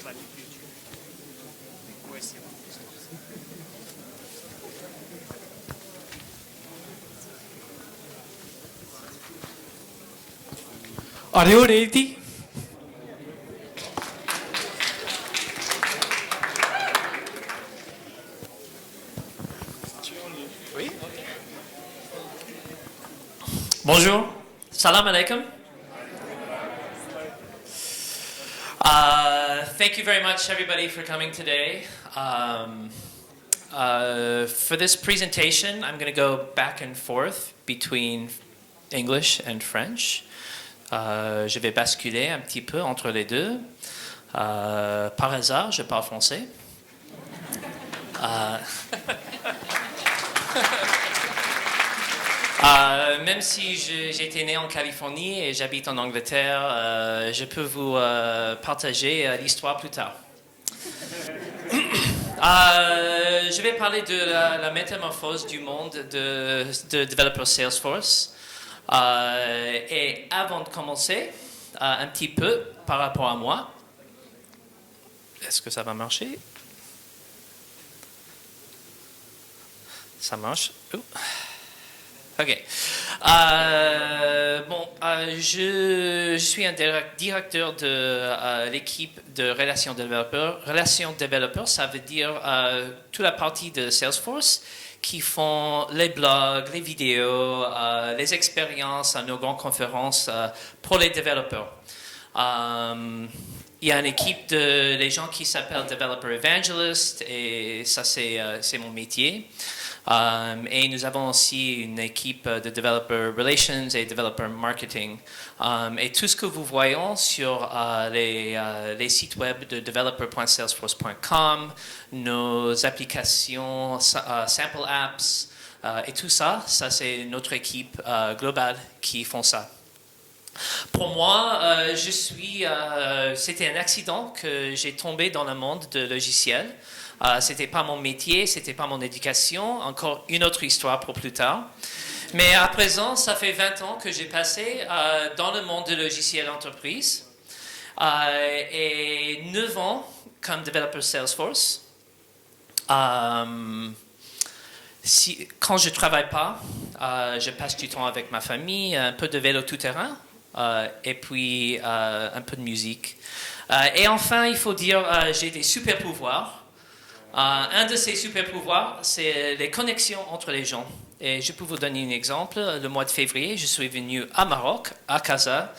Are you ready? Oui. Bonjour. Salam alaikum. Thank you very much, everybody, for coming today. For this presentation, I'm going to go back and forth between English and French. Je vais basculer un petit peu entre les deux. Par hasard, je parle français. Même si j'ai été né en Californie et j'habite en Angleterre, je peux vous partager l'histoire plus tard. Je vais parler de la métamorphose du monde de développeur Salesforce. Et avant de commencer, un petit peu par rapport à moi. Est-ce que ça va marcher? Ça marche. OK. Je suis un directeur de l'équipe de relations développeurs. Relations développeurs, ça veut dire toute la partie de Salesforce qui font les blogs, les vidéos, les expériences à nos grandes conférences pour les développeurs. Il y a une équipe de les gens qui s'appellent Developer Evangelist et ça c'est mon métier. Et nous avons aussi une équipe de Developer Relations et Developer Marketing. Et tout ce que vous voyez sur les sites web de developer.salesforce.com, nos applications, sample apps et tout ça, c'est notre équipe globale qui font ça. Pour moi, c'était un accident que j'ai tombé dans le monde de logiciels. C'était pas mon métier, c'était pas mon éducation, encore une autre histoire pour plus tard. Mais à présent, ça fait 20 ans que j'ai passé dans le monde de logiciels entreprise et 9 ans comme développeur Salesforce. Quand je travaille pas, je passe du temps avec ma famille, un peu de vélo tout-terrain et puis un peu de musique. Et enfin, il faut dire, j'ai des super pouvoirs. Un de ces super pouvoirs, c'est les connexions entre les gens. Et je peux vous donner un exemple. Le mois de février, je suis venu à Maroc, à Casa,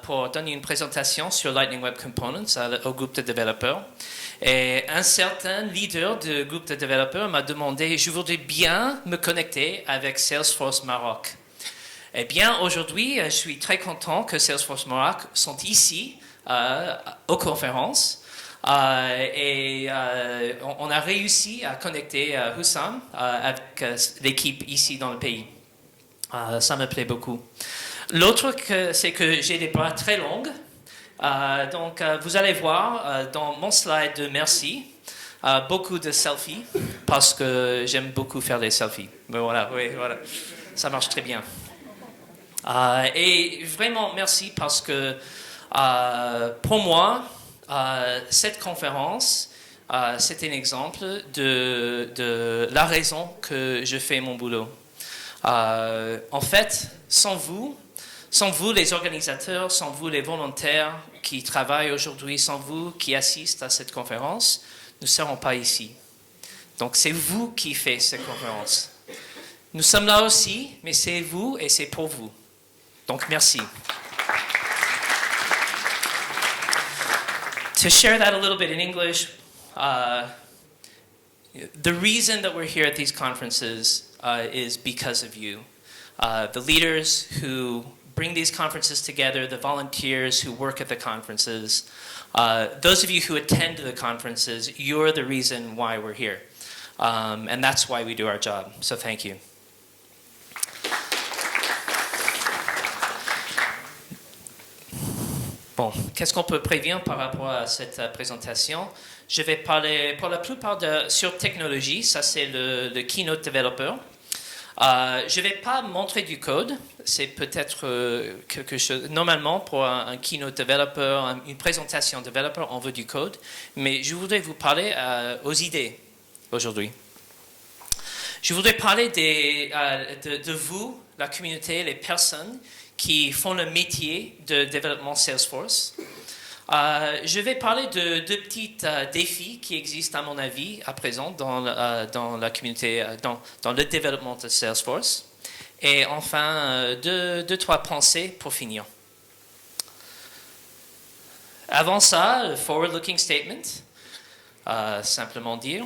pour donner une présentation sur Lightning Web Components au groupe de développeurs. Et un certain leader du groupe de développeurs m'a demandé, je voudrais bien me connecter avec Salesforce Maroc. Eh bien, aujourd'hui, je suis très content que Salesforce Maroc sont ici, aux conférences. On a réussi à connecter Hussam avec l'équipe ici dans le pays. Ça me plaît beaucoup. L'autre, c'est que j'ai des bras très longs. Donc, vous allez voir dans mon slide de merci, beaucoup de selfies, parce que j'aime beaucoup faire des selfies. Mais voilà, oui, voilà. Ça marche très bien. Et vraiment, merci parce que pour moi, cette conférence, c'est un exemple de la raison que je fais mon boulot. En fait, sans vous les organisateurs, sans vous les volontaires qui travaillent aujourd'hui, sans vous qui assistent à cette conférence, nous ne serons pas ici. Donc c'est vous qui faites cette conférence. Nous sommes là aussi, mais c'est vous et c'est pour vous. Donc merci. To share that a little bit in English, the reason that we're here at these conferences is because of you. The leaders who bring these conferences together, the volunteers who work at the conferences, those of you who attend the conferences, you're the reason why we're here. And that's why we do our job. So thank you. Bon, qu'est-ce qu'on peut prévenir par rapport à cette présentation? Je vais parler pour la plupart sur technologie, ça c'est le keynote developer. Je ne vais pas montrer du code, c'est peut-être quelque chose, normalement pour un keynote developer, une présentation developer, on veut du code, mais je voudrais vous parler aux idées aujourd'hui. Je voudrais parler de vous, la communauté, les personnes qui font le métier de développement Salesforce. Je vais parler de deux petits défis qui existent à mon avis à présent dans la communauté, dans le développement de Salesforce. Et enfin, deux, trois pensées pour finir. Avant ça, le forward-looking statement, simplement dire,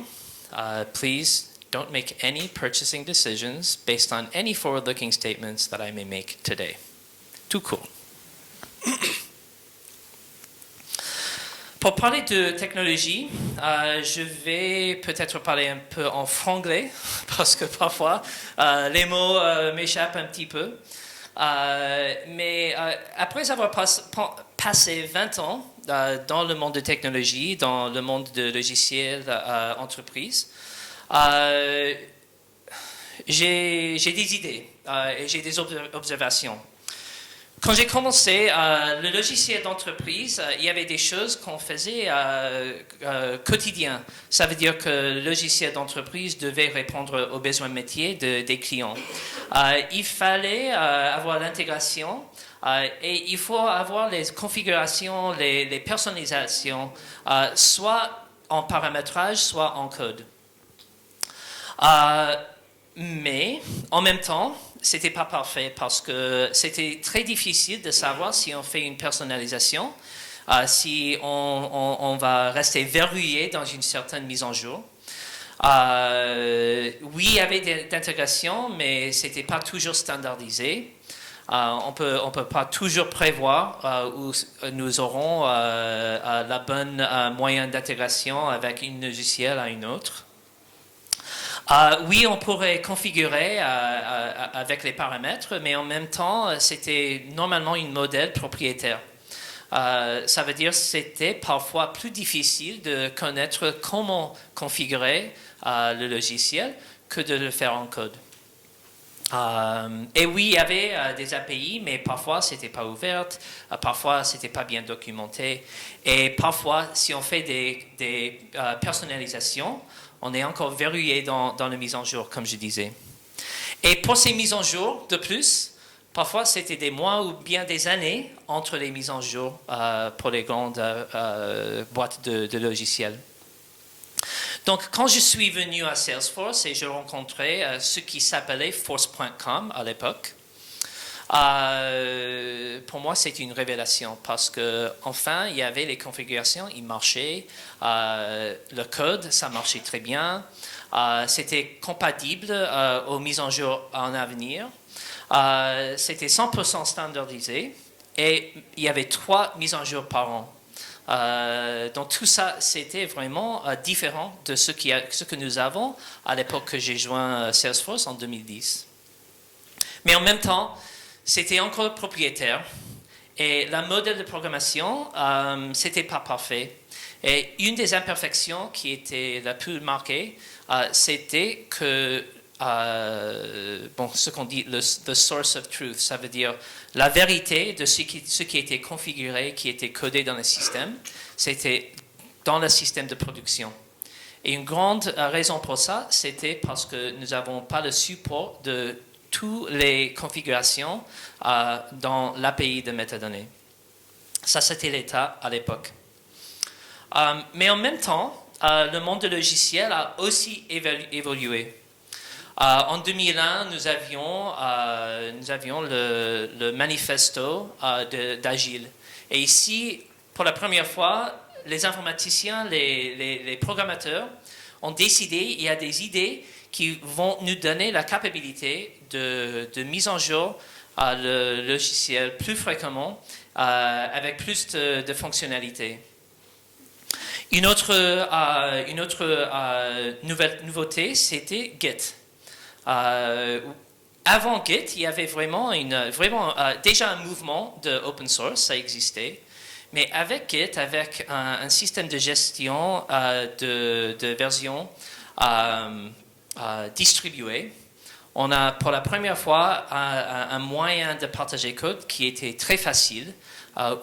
please don't make any purchasing decisions based on any forward-looking statements that I may make today. Tout court. Pour parler de technologie, je vais peut-être parler un peu en franglais, parce que parfois les mots m'échappent un petit peu. Mais après avoir passé 20 ans dans le monde de technologie, dans le monde de logiciels entreprise, j'ai des idées et j'ai des observations. Quand j'ai commencé le logiciel d'entreprise, il y avait des choses qu'on faisait quotidien. Ça veut dire que le logiciel d'entreprise devait répondre aux besoins métiers des clients. Il fallait avoir l'intégration et il faut avoir les configurations, les personnalisations, soit en paramétrage, soit en code. Mais en même temps, c'était pas parfait parce que c'était très difficile de savoir si on fait une personnalisation, si on va rester verrouillé dans une certaine mise en jour. Oui, il y avait d'intégration, mais c'était pas toujours standardisé. On peut pas toujours prévoir où nous aurons la bonne moyen d'intégration avec une logiciel à une autre. Oui, on pourrait configurer avec les paramètres, mais en même temps, c'était normalement un modèle propriétaire. Ça veut dire que c'était parfois plus difficile de connaître comment configurer le logiciel que de le faire en code. Et oui, il y avait des API, mais parfois c'était pas ouvert, parfois c'était pas bien documenté, et parfois si on fait des personnalisations, on est encore verrouillé dans la mise en jour, comme je disais. Et pour ces mises en jour, de plus, parfois c'était des mois ou bien des années entre les mises en jour pour les grandes boîtes de logiciels. Donc, quand je suis venu à Salesforce et je rencontrais ce qui s'appelait Force.com à l'époque, pour moi, c'était une révélation parce que enfin, il y avait les configurations, ils marchaient, le code, ça marchait très bien, c'était compatible aux mises en jour en avenir, c'était 100% standardisé et il y avait 3 mises en jour par an. Donc tout ça, c'était vraiment différent de ce que nous avons à l'époque que j'ai joint Salesforce en 2010. Mais en même temps, c'était encore propriétaire et le modèle de programmation, c'était pas parfait. Et une des imperfections qui était la plus marquée, c'était que ce qu'on dit the source of truth, ça veut dire la vérité de ce qui était configuré, qui était codé dans le système, c'était dans le système de production. Et une grande raison pour ça, c'était parce que nous n'avons pas le support de toutes les configurations dans l'API de métadonnées. Ça, c'était l'état à l'époque. Mais en même temps, le monde de logiciel a aussi évolué. En 2001, nous avions le manifesto d'Agile. Et ici, pour la première fois, les informaticiens, les programmateurs ont décidé, il y a des idées qui vont nous donner la capacité de mise en jour le logiciel plus fréquemment, avec plus de fonctionnalités. Une autre nouveauté, c'était Git. Avant Git, il y avait vraiment déjà un mouvement de open source, ça existait. Mais avec Git, avec un système de gestion de version distribuée, on a pour la première fois un moyen de partager code qui était très facile,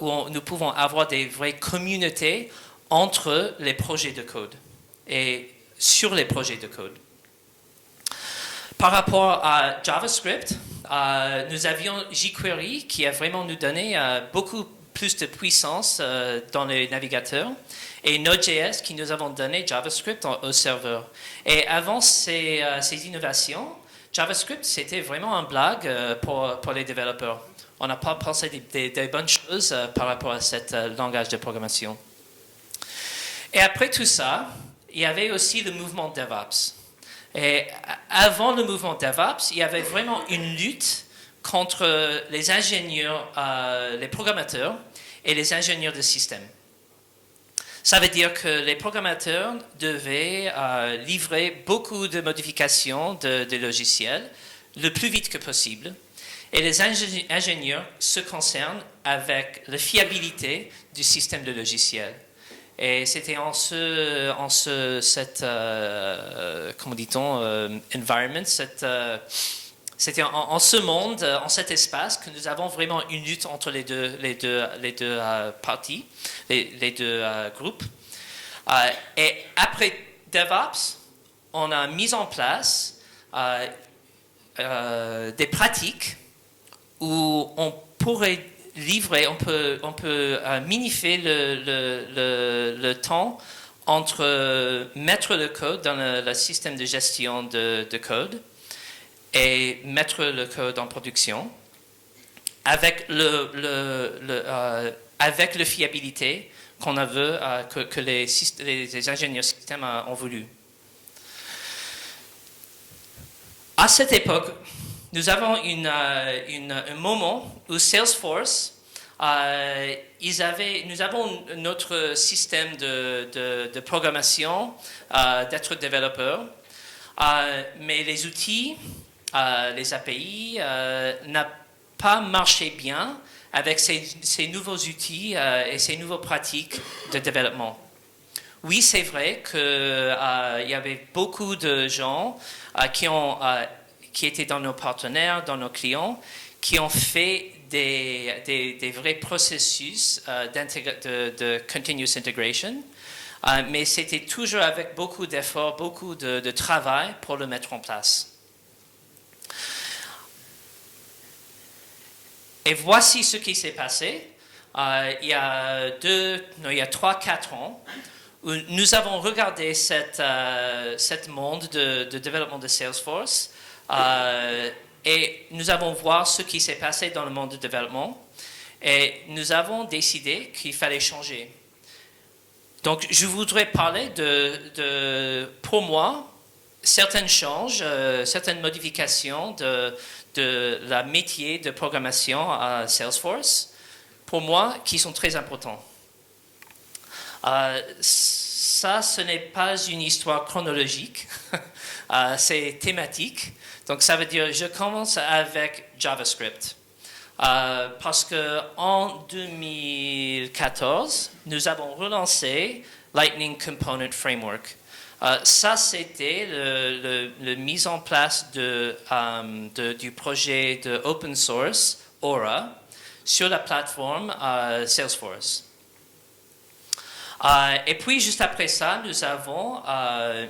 où nous pouvons avoir des vraies communautés entre les projets de code et sur les projets de code. Par rapport à JavaScript, nous avions jQuery qui a vraiment nous donné beaucoup plus de puissance dans les navigateurs et Node.js qui nous avons donné JavaScript au serveur. Et avant ces innovations, JavaScript c'était vraiment un blague pour les développeurs. On n'a pas pensé des bonnes choses par rapport à ce langage de programmation. Et après tout ça, il y avait aussi le mouvement DevOps. Et avant le mouvement DevOps, il y avait vraiment une lutte contre les ingénieurs, les programmateurs et les ingénieurs de système. Ça veut dire que les programmateurs devaient livrer beaucoup de modifications de logiciels le plus vite que possible. Et les ingénieurs se concernent avec la fiabilité du système de logiciel. Et c'était comment dit-on, environment, c'était en ce monde, en cet espace, que nous avons vraiment une lutte entre les deux parties, les deux groupes. Et après DevOps, on a mis en place des pratiques où on pourrait livrer, on peut minifier le temps entre mettre le code dans le système de gestion de code et mettre le code en production avec avec la fiabilité qu'on veut que les ingénieurs système ont voulu. À cette époque, nous avons un moment où Salesforce, nous avons notre système de programmation, d'être développeur, mais les outils, les API, n'ont pas marché bien avec ces nouveaux outils et ces nouvelles pratiques de développement. Oui, c'est vrai qu'il y avait beaucoup de gens qui étaient dans nos partenaires, dans nos clients, qui ont fait des vrais processus de continuous integration, mais c'était toujours avec beaucoup d'efforts, beaucoup de travail pour le mettre en place. Et voici ce qui s'est passé il y a 3-4 ans, où nous avons regardé cette monde de développement de Salesforce et nous avons vu ce qui s'est passé dans le monde du développement et nous avons décidé qu'il fallait changer. Donc, je voudrais parler pour moi, certains changes, certaines modifications de la métier de programmation à Salesforce, pour moi, qui sont très importants. Ça, ce n'est pas une histoire chronologique, c'est thématique. Donc, ça veut dire, je commence avec JavaScript. Parce qu'en 2014, nous avons relancé Lightning Component Framework. Ça, c'était la mise en place du projet de open source Aura sur la plateforme Salesforce. Et puis, juste après ça, nous avons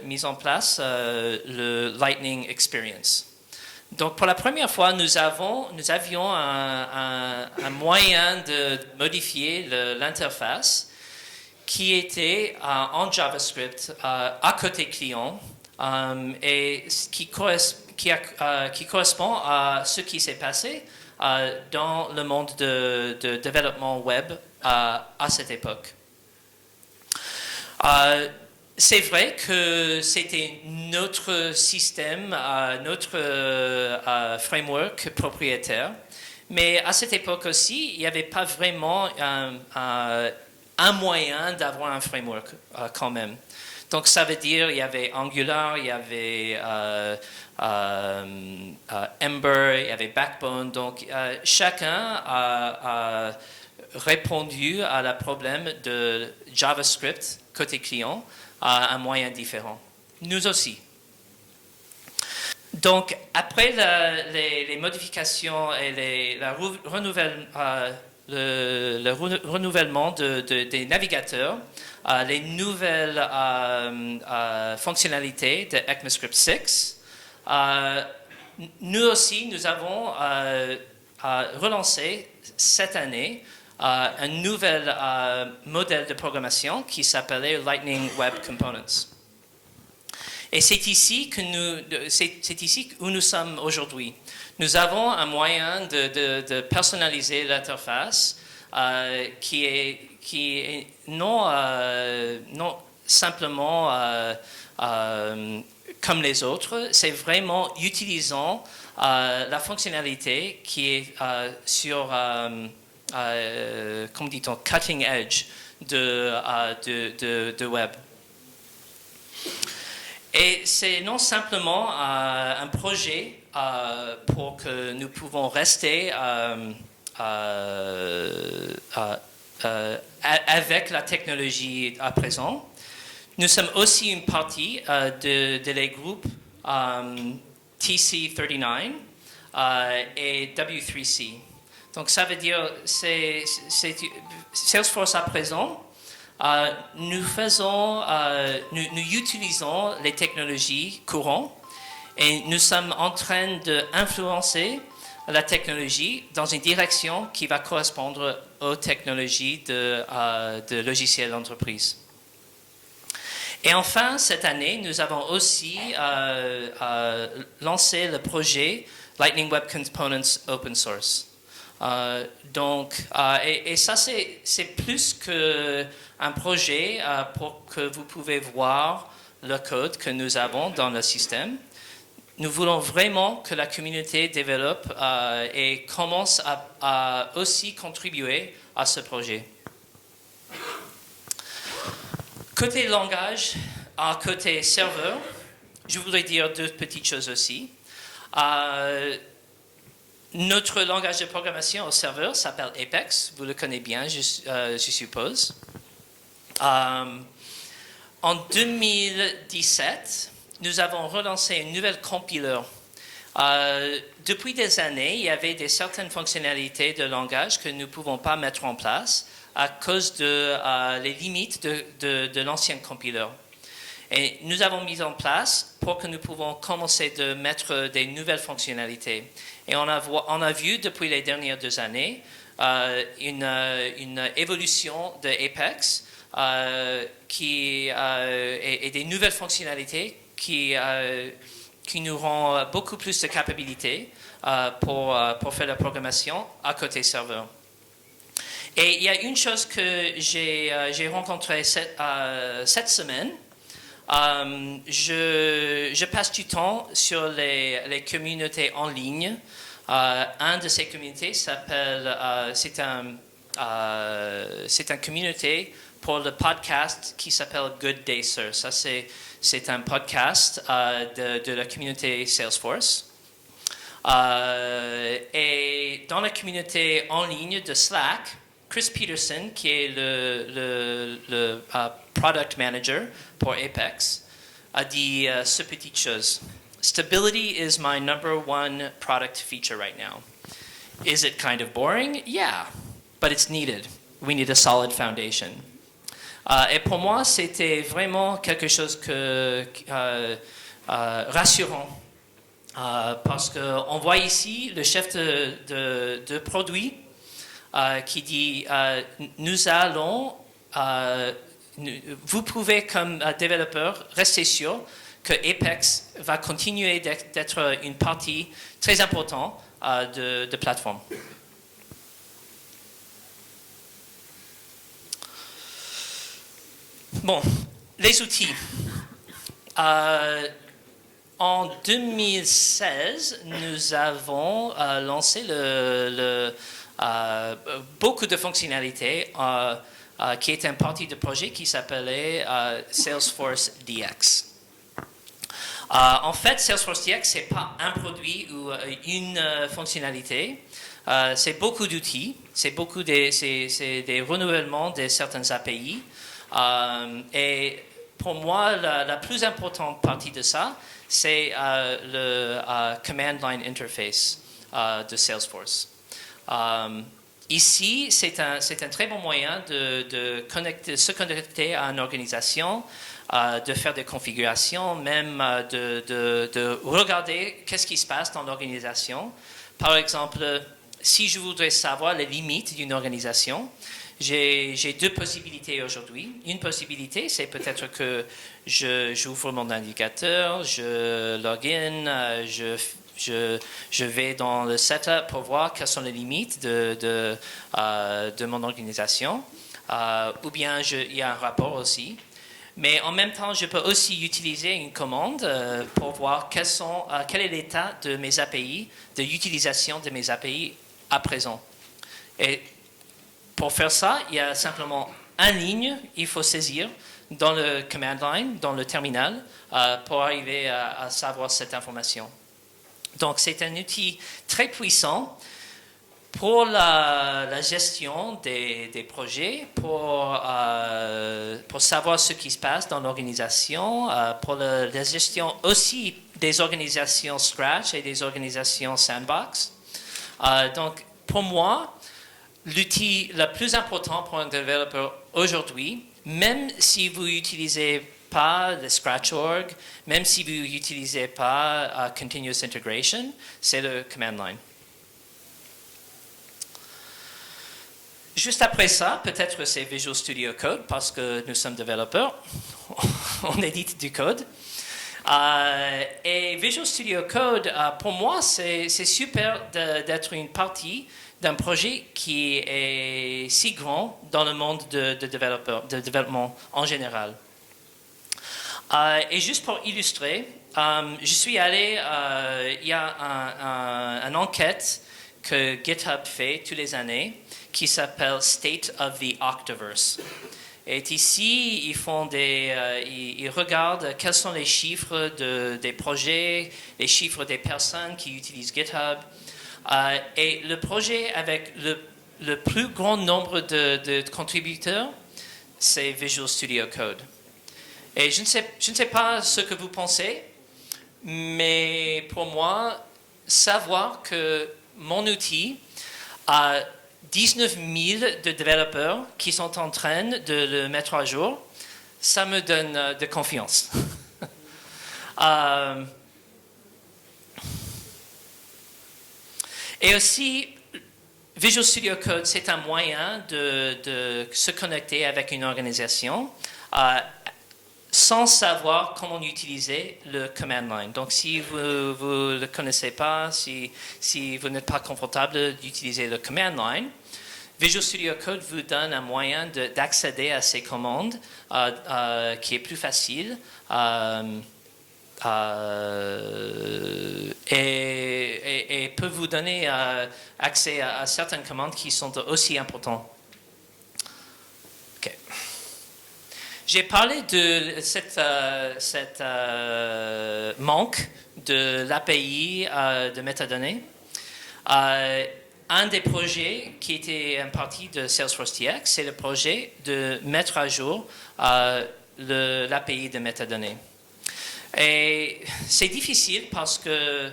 mis en place le Lightning Experience. Donc, pour la première fois, nous avions un moyen de modifier l'interface qui était en JavaScript à côté client et qui correspond à ce qui s'est passé dans le monde de développement web à cette époque. C'est vrai que c'était notre système, notre framework propriétaire, mais à cette époque aussi, il n'y avait pas vraiment un moyen d'avoir un framework quand même. Donc ça veut dire il y avait Angular, il y avait Ember, il y avait Backbone. Donc chacun a répondu à la problème de JavaScript côté client à un moyen différent. Nous aussi. Donc, après les modifications et le renouvellement des navigateurs, les nouvelles fonctionnalités de ECMAScript 6, nous aussi, nous avons relancé cette année un nouvel modèle de programmation qui s'appelait Lightning Web Components. Et c'est ici où nous sommes aujourd'hui. Nous avons un moyen de personnaliser l'interface qui est non simplement comme les autres, c'est vraiment utilisant la fonctionnalité qui est sur, comment dit-on, cutting edge de web. Et c'est non simplement un projet pour que nous pouvons rester avec la technologie à présent. Nous sommes aussi une partie de les groupes TC39 et W3C. Donc ça veut dire c'est Salesforce à présent. Nous utilisons les technologies courantes et nous sommes en train d'influencer la technologie dans une direction qui va correspondre aux technologies de logiciels d'entreprise. Et enfin, cette année, nous avons aussi lancé le projet Lightning Web Components Open Source. Et ça, c'est plus qu'un projet pour que vous pouvez voir le code que nous avons dans le système. Nous voulons vraiment que la communauté développe et commence à aussi contribuer à ce projet. Côté langage, côté serveur, je voudrais dire deux petites choses aussi. Notre langage de programmation au serveur s'appelle Apex. Vous le connaissez bien, je suppose. En 2017, nous avons relancé une nouvelle compiler. Depuis des années, il y avait certaines fonctionnalités de langage que nous ne pouvons pas mettre en place à cause des limites de l'ancien compiler. Et nous avons mis en place pour que nous pouvons commencer de mettre des nouvelles fonctionnalités. Et on a vu depuis les dernières 2 années une évolution de Apex et des nouvelles fonctionnalités qui nous rend beaucoup plus de capacités pour faire la programmation à côté serveur. Et il y a une chose que j'ai rencontrée cette semaine. Je passe du temps sur les communautés en ligne. Un de ces communautés s'appelle, c'est une communauté pour le podcast qui s'appelle Good Day Sir. Ça, c'est un podcast de la communauté Salesforce. Et dans la communauté en ligne de Slack, Chris Peterson, qui est le product manager pour Apex, a dit ce petite chose. Stability is my #1 product feature right now. Is it kind of boring? Yeah, but it's needed. We need a solid foundation. Et pour moi, c'était vraiment quelque chose rassurant. Parce qu'on voit ici le chef de produit qui dit nous allons, vous pouvez comme développeur rester sûr que Apex va continuer d'être une partie très importante de plateforme. Bon, les outils. En 2016, nous avons lancé beaucoup de fonctionnalités qui est une partie du projet qui s'appelait Salesforce DX. En fait, Salesforce DX, ce n'est pas un produit ou une fonctionnalité. C'est beaucoup d'outils, c'est des renouvellements de certaines API. Et pour moi, la plus importante partie de ça, c'est le Command Line Interface de Salesforce. Ici, c'est un très bon moyen de se connecter à une organisation, de faire des configurations, même de regarder qu'est-ce qui se passe dans l'organisation. Par exemple, si je voudrais savoir les limites d'une organisation, j'ai deux possibilités aujourd'hui. Une possibilité, c'est peut-être que j'ouvre mon indicateur, je login, je vais dans le setup pour voir quelles sont les limites de mon organisation. Ou bien il y a un rapport aussi. Mais en même temps, je peux aussi utiliser une commande pour voir quel est l'état de mes API, de l'utilisation de mes API à présent. Et pour faire ça, il y a simplement une ligne il faut saisir dans le command line, dans le terminal, pour arriver à savoir cette information. Donc, c'est un outil très puissant pour la gestion des projets, pour savoir ce qui se passe dans l'organisation, pour la gestion aussi des organisations Scratch et des organisations Sandbox. Donc, pour moi, l'outil le plus important pour un développeur aujourd'hui, même si vous n'utilisez pas le Scratch.org, même si vous n'utilisez pas Continuous Integration, c'est le Command Line. Juste après ça, peut-être c'est Visual Studio Code, parce que nous sommes développeurs, on édite du code. Et Visual Studio Code, pour moi, c'est super d'être une partie d'un projet qui est si grand dans le monde de développement en général. Et juste pour illustrer, je suis allé, il y a une enquête que GitHub fait tous les années qui s'appelle State of the Octaverse. Et ici, ils regardent quels sont les chiffres des projets, les chiffres des personnes qui utilisent GitHub. Et le projet avec le plus grand nombre de contributeurs, c'est Visual Studio Code. Et je ne sais pas ce que vous pensez, mais pour moi, savoir que mon outil a 19 000 de développeurs qui sont en train de le mettre à jour, ça me donne de confiance. Et aussi, Visual Studio Code, c'est un moyen de se connecter avec une organisation sans savoir comment utiliser le command line. Donc, si vous ne le connaissez pas, si vous n'êtes pas confortable d'utiliser le command line, Visual Studio Code vous donne un moyen d'accéder à ces commandes qui est plus facile et peut vous donner accès à certaines commandes qui sont aussi importantes. Okay. J'ai parlé de cette manque de l'API de métadonnées. Un des projets qui était une partie de Salesforce TX, c'est le projet de mettre à jour l'API de métadonnées. Et c'est difficile parce que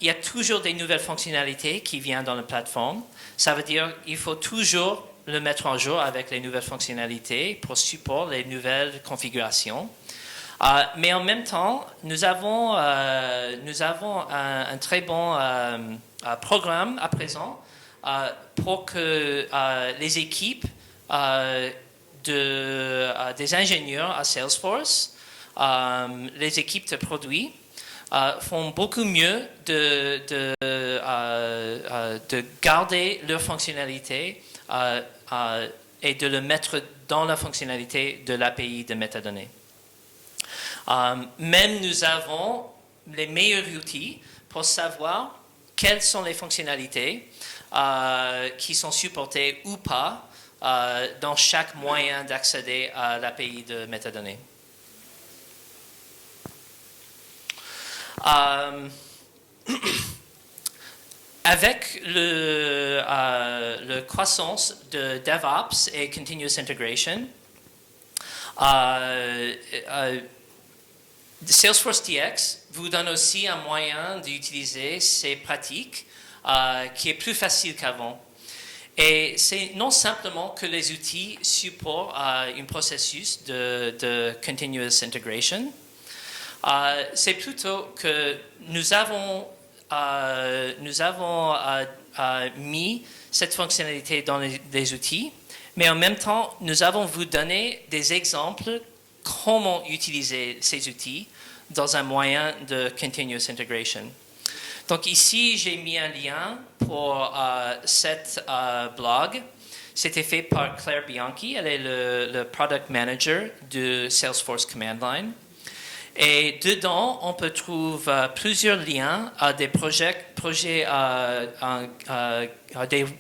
il y a toujours des nouvelles fonctionnalités qui viennent dans la plateforme. Ça veut dire qu'il faut toujours le mettre en jour avec les nouvelles fonctionnalités pour supporter les nouvelles configurations. Mais en même temps, nous avons un très bon programme à présent pour que les équipes des ingénieurs à Salesforce, les équipes de produits, font beaucoup mieux de garder leur fonctionnalité et de le mettre dans la fonctionnalité de l'API de métadonnées. Même nous avons les meilleurs outils pour savoir quelles sont les fonctionnalités qui sont supportées ou pas dans chaque moyen d'accéder à l'API de métadonnées. Avec le croissance de DevOps et Continuous Integration, Salesforce DX vous donne aussi un moyen d'utiliser ces pratiques qui est plus facile qu'avant. Et c'est non simplement que les outils supportent un processus de continuous integration, c'est plutôt que nous avons mis cette fonctionnalité dans les outils, mais en même temps, nous avons vous donné des exemples comment utiliser ces outils dans un moyen de continuous integration. Donc ici, j'ai mis un lien pour cette blog. C'était fait par Claire Bianchi. Elle est le Product Manager de Salesforce Command Line. Et dedans, on peut trouver plusieurs liens à des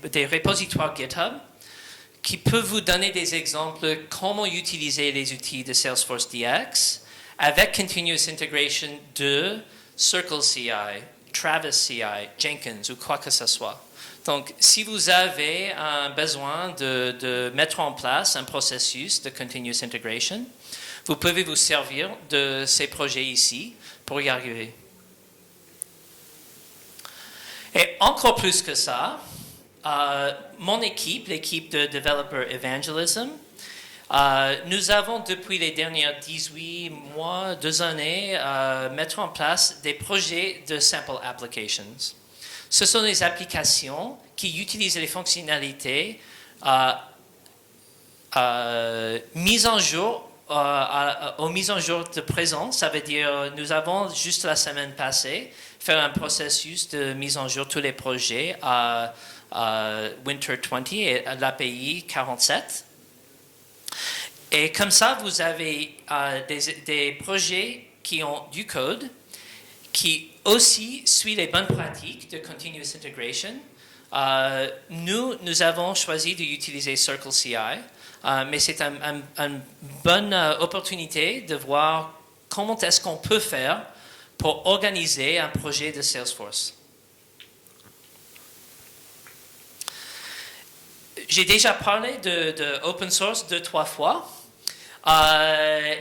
des repositoires GitHub qui peuvent vous donner des exemples de comment utiliser les outils de Salesforce DX avec Continuous Integration de Circle CI, Travis CI, Jenkins ou quoi que ce soit. Donc, si vous avez besoin de mettre en place un processus de Continuous Integration, vous pouvez vous servir de ces projets ici pour y arriver. Et encore plus que ça, mon équipe, l'équipe de Developer Evangelism, nous avons depuis les dernières 18 mois, 2 années, mettre en place des projets de Sample Applications. Ce sont des applications qui utilisent les fonctionnalités mises en jour aux mises en jour de présent. Ça veut dire nous avons juste la semaine passée fait un processus de mise en jour de tous les projets à Winter 20 et à l'API 47. Et comme ça, vous avez des projets qui ont du code, qui aussi suivent les bonnes pratiques de Continuous Integration. Nous avons choisi d'utiliser Circle CI, mais c'est une bonne opportunité de voir comment est-ce qu'on peut faire pour organiser un projet de Salesforce. J'ai déjà parlé de open source 2-3 fois.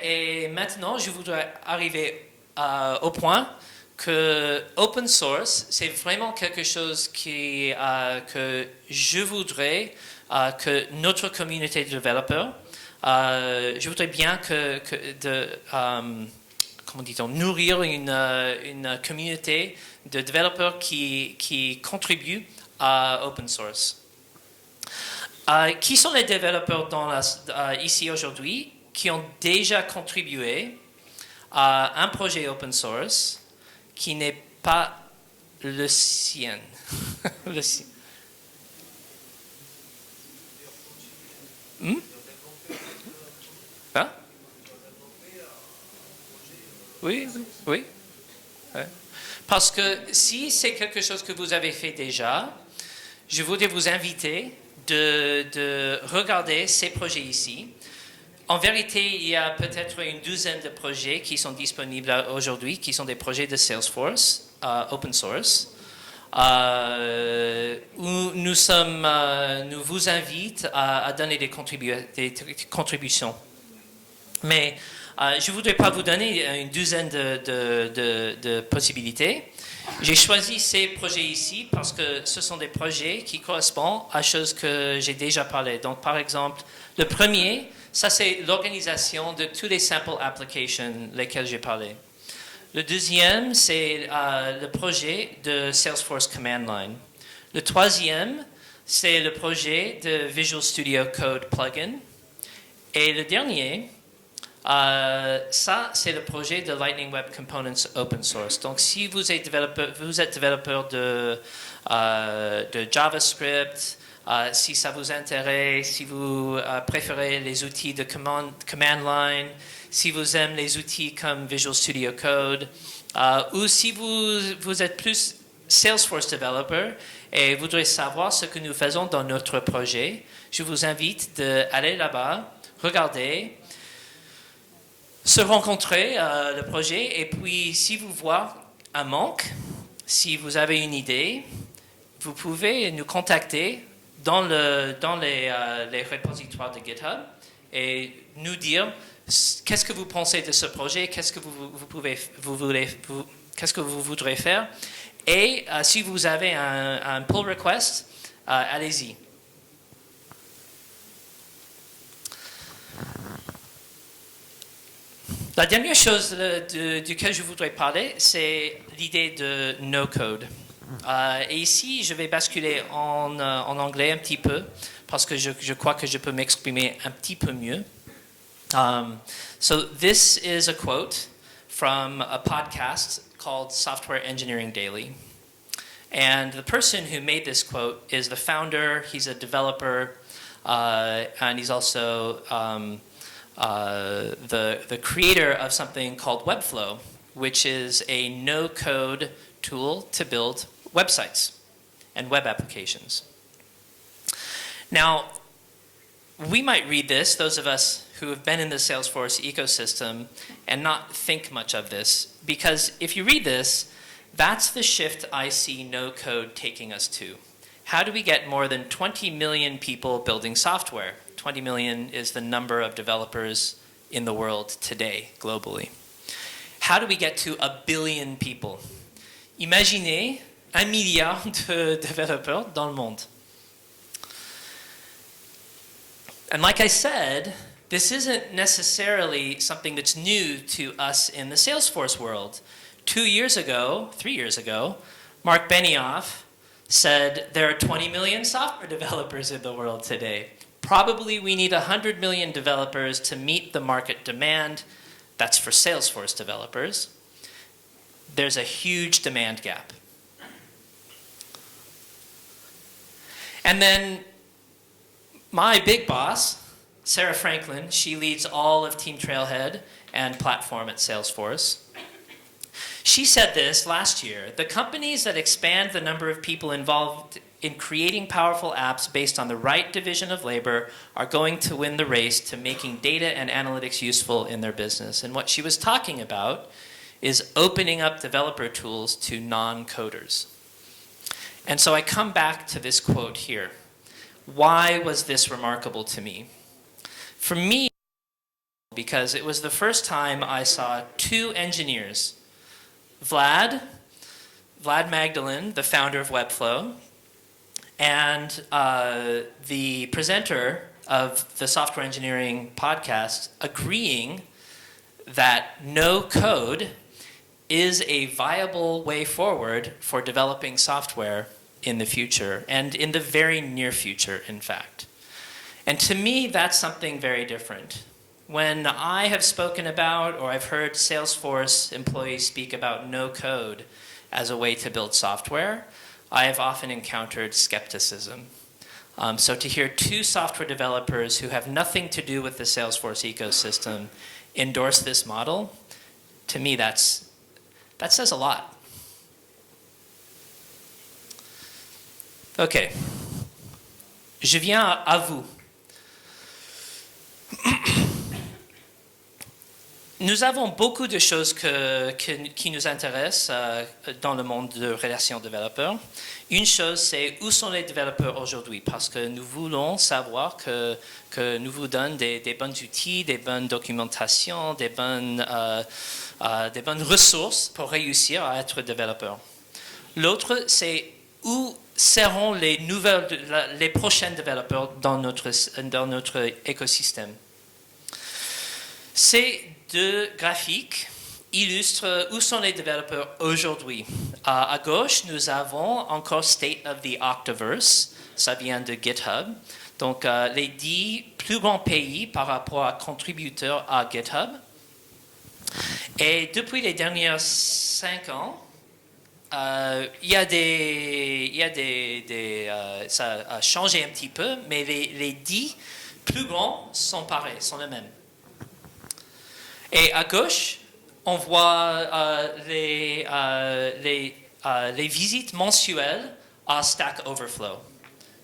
Et maintenant, je voudrais arriver au point que open source, c'est vraiment quelque chose que je voudrais que notre communauté de développeurs, je voudrais bien comment dit-on, nourrir une communauté de développeurs qui contribuent à open source. Qui sont les développeurs ici aujourd'hui qui ont déjà contribué à un projet open source qui n'est pas le sien? Le sien. Hein? Oui, oui, oui. Ouais. Parce que si c'est quelque chose que vous avez fait déjà, je voudrais vous inviter de regarder ces projets ici. En vérité, il y a peut-être une douzaine de projets qui sont disponibles aujourd'hui, qui sont des projets de Salesforce, open source, où nous vous invitons à donner des contributions. Mais je ne voudrais pas vous donner une douzaine de possibilités. J'ai choisi ces projets ici parce que ce sont des projets qui correspondent à choses que j'ai déjà parlé. Donc, par exemple, le premier, ça c'est l'organisation de tous les sample applications lesquels j'ai parlé. Le deuxième, c'est le projet de Salesforce Command Line. Le troisième, c'est le projet de Visual Studio Code Plugin. Et le dernier, ça, c'est le projet de Lightning Web Components Open Source. Donc, si vous êtes développeur de JavaScript, si ça vous intéresse, si vous préférez les outils de command line, si vous aimez les outils comme Visual Studio Code, ou si vous êtes plus Salesforce Developer et voudrez savoir ce que nous faisons dans notre projet, je vous invite d'aller là-bas, regarder, se rencontrer le projet, et puis si vous voyez un manque, si vous avez une idée, vous pouvez nous contacter dans les repositoires de GitHub et nous dire qu'est-ce que vous pensez de ce projet, qu'est-ce que qu'est-ce que vous voudrez faire, et si vous avez un pull request, allez-y. La dernière chose duquel je voudrais parler, c'est l'idée de no-code. Et ici, je vais basculer en anglais un petit peu, parce que je crois que je peux m'exprimer un petit peu mieux. So this is a quote from a podcast called Software Engineering Daily. And the person who made this quote is the founder, he's a developer, and he's also the creator of something called Webflow, which is a no-code tool to build websites and web applications. Now, we might read this, those of us who have been in the Salesforce ecosystem, and not think much of this, because if you read this, that's the shift I see no-code taking us to. How do we get more than 20 million people building software? 20 million is the number of developers in the world today, globally. How do we get to 1 billion people? Imaginez 1 milliard de développeurs dans le monde. And like I said, this isn't necessarily something that's new to us in the Salesforce world. 3 years ago, Mark Benioff said there are 20 million software developers in the world today. Probably we need 100 million developers to meet the market demand. That's for Salesforce developers. There's a huge demand gap. And then my big boss, Sarah Franklin, she leads all of Team Trailhead and platform at Salesforce. She said this last year: the companies that expand the number of people involved in creating powerful apps based on the right division of labor are going to win the race to making data and analytics useful in their business. And what she was talking about is opening up developer tools to non-coders. And so I come back to this quote here. Why was this remarkable to me? For me, because it was the first time I saw 2 engineers, Vlad Magdalin, the founder of Webflow, and the presenter of the software engineering podcast, agreeing that no code is a viable way forward for developing software in the future, and in the very near future, in fact. And to me, that's something very different. When I have spoken about, or I've heard Salesforce employees speak about no code as a way to build software, I have often encountered skepticism. So to hear 2 software developers who have nothing to do with the Salesforce ecosystem endorse this model, to me that says a lot. Ok. Je viens à vous. Nous avons beaucoup de choses qui nous intéressent dans le monde de relations développeurs. Une chose, c'est où sont les développeurs aujourd'hui, parce que nous voulons savoir que nous vous donnons des bons outils, des bonnes documentations, des bonnes ressources pour réussir à être développeur. L'autre, c'est où seront les prochains développeurs dans notre écosystème. Ces 2 graphiques illustrent où sont les développeurs aujourd'hui. À gauche, nous avons encore State of the Octaverse, ça vient de GitHub. Donc, les 10 plus grands pays par rapport à contributeurs à GitHub. Et depuis les derniers 5 ans, ça a changé un petit peu, mais les 10 plus grands sont pareils, sont les mêmes. Et à gauche, on voit les visites mensuelles à Stack Overflow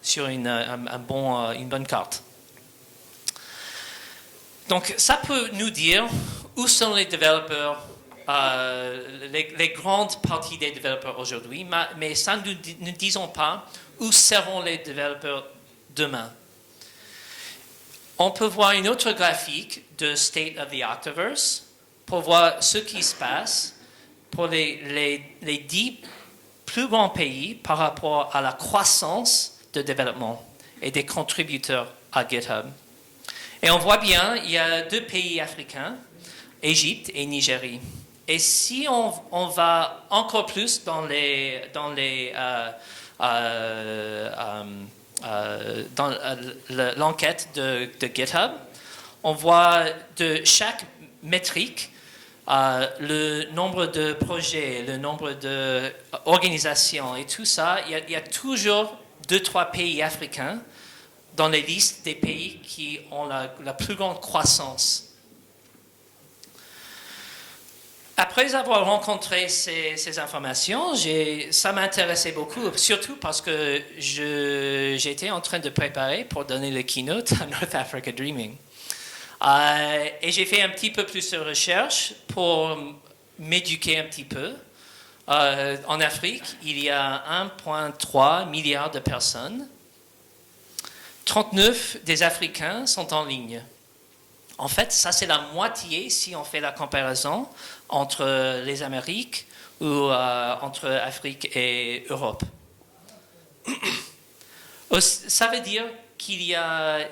sur une bonne carte. Donc, ça peut nous dire où sont les développeurs, les grandes parties des développeurs aujourd'hui, mais ça ne disons pas où seront les développeurs demain. On peut voir une autre graphique de State of the Octaverse pour voir ce qui se passe pour les 10 plus grands pays par rapport à la croissance de développement et des contributeurs à GitHub. Et on voit bien, il y a 2 pays africains, Égypte et Nigerie. Et si on va encore plus dans l'enquête de GitHub, on voit de chaque métrique le nombre de projets, le nombre d'organisations et tout ça. Il y a toujours 2-3 pays africains dans les listes des pays qui ont la plus grande croissance. Après avoir rencontré ces informations, ça m'intéressait beaucoup, surtout parce que j'étais en train de préparer pour donner le keynote à North Africa Dreaming. Et j'ai fait un petit peu plus de recherche pour m'éduquer un petit peu. En Afrique, il y a 1,3 milliard de personnes. 39 des Africains sont en ligne. En fait, ça c'est la moitié si on fait la comparaison entre les Amériques ou entre Afrique et Europe. Ça veut dire qu'il y a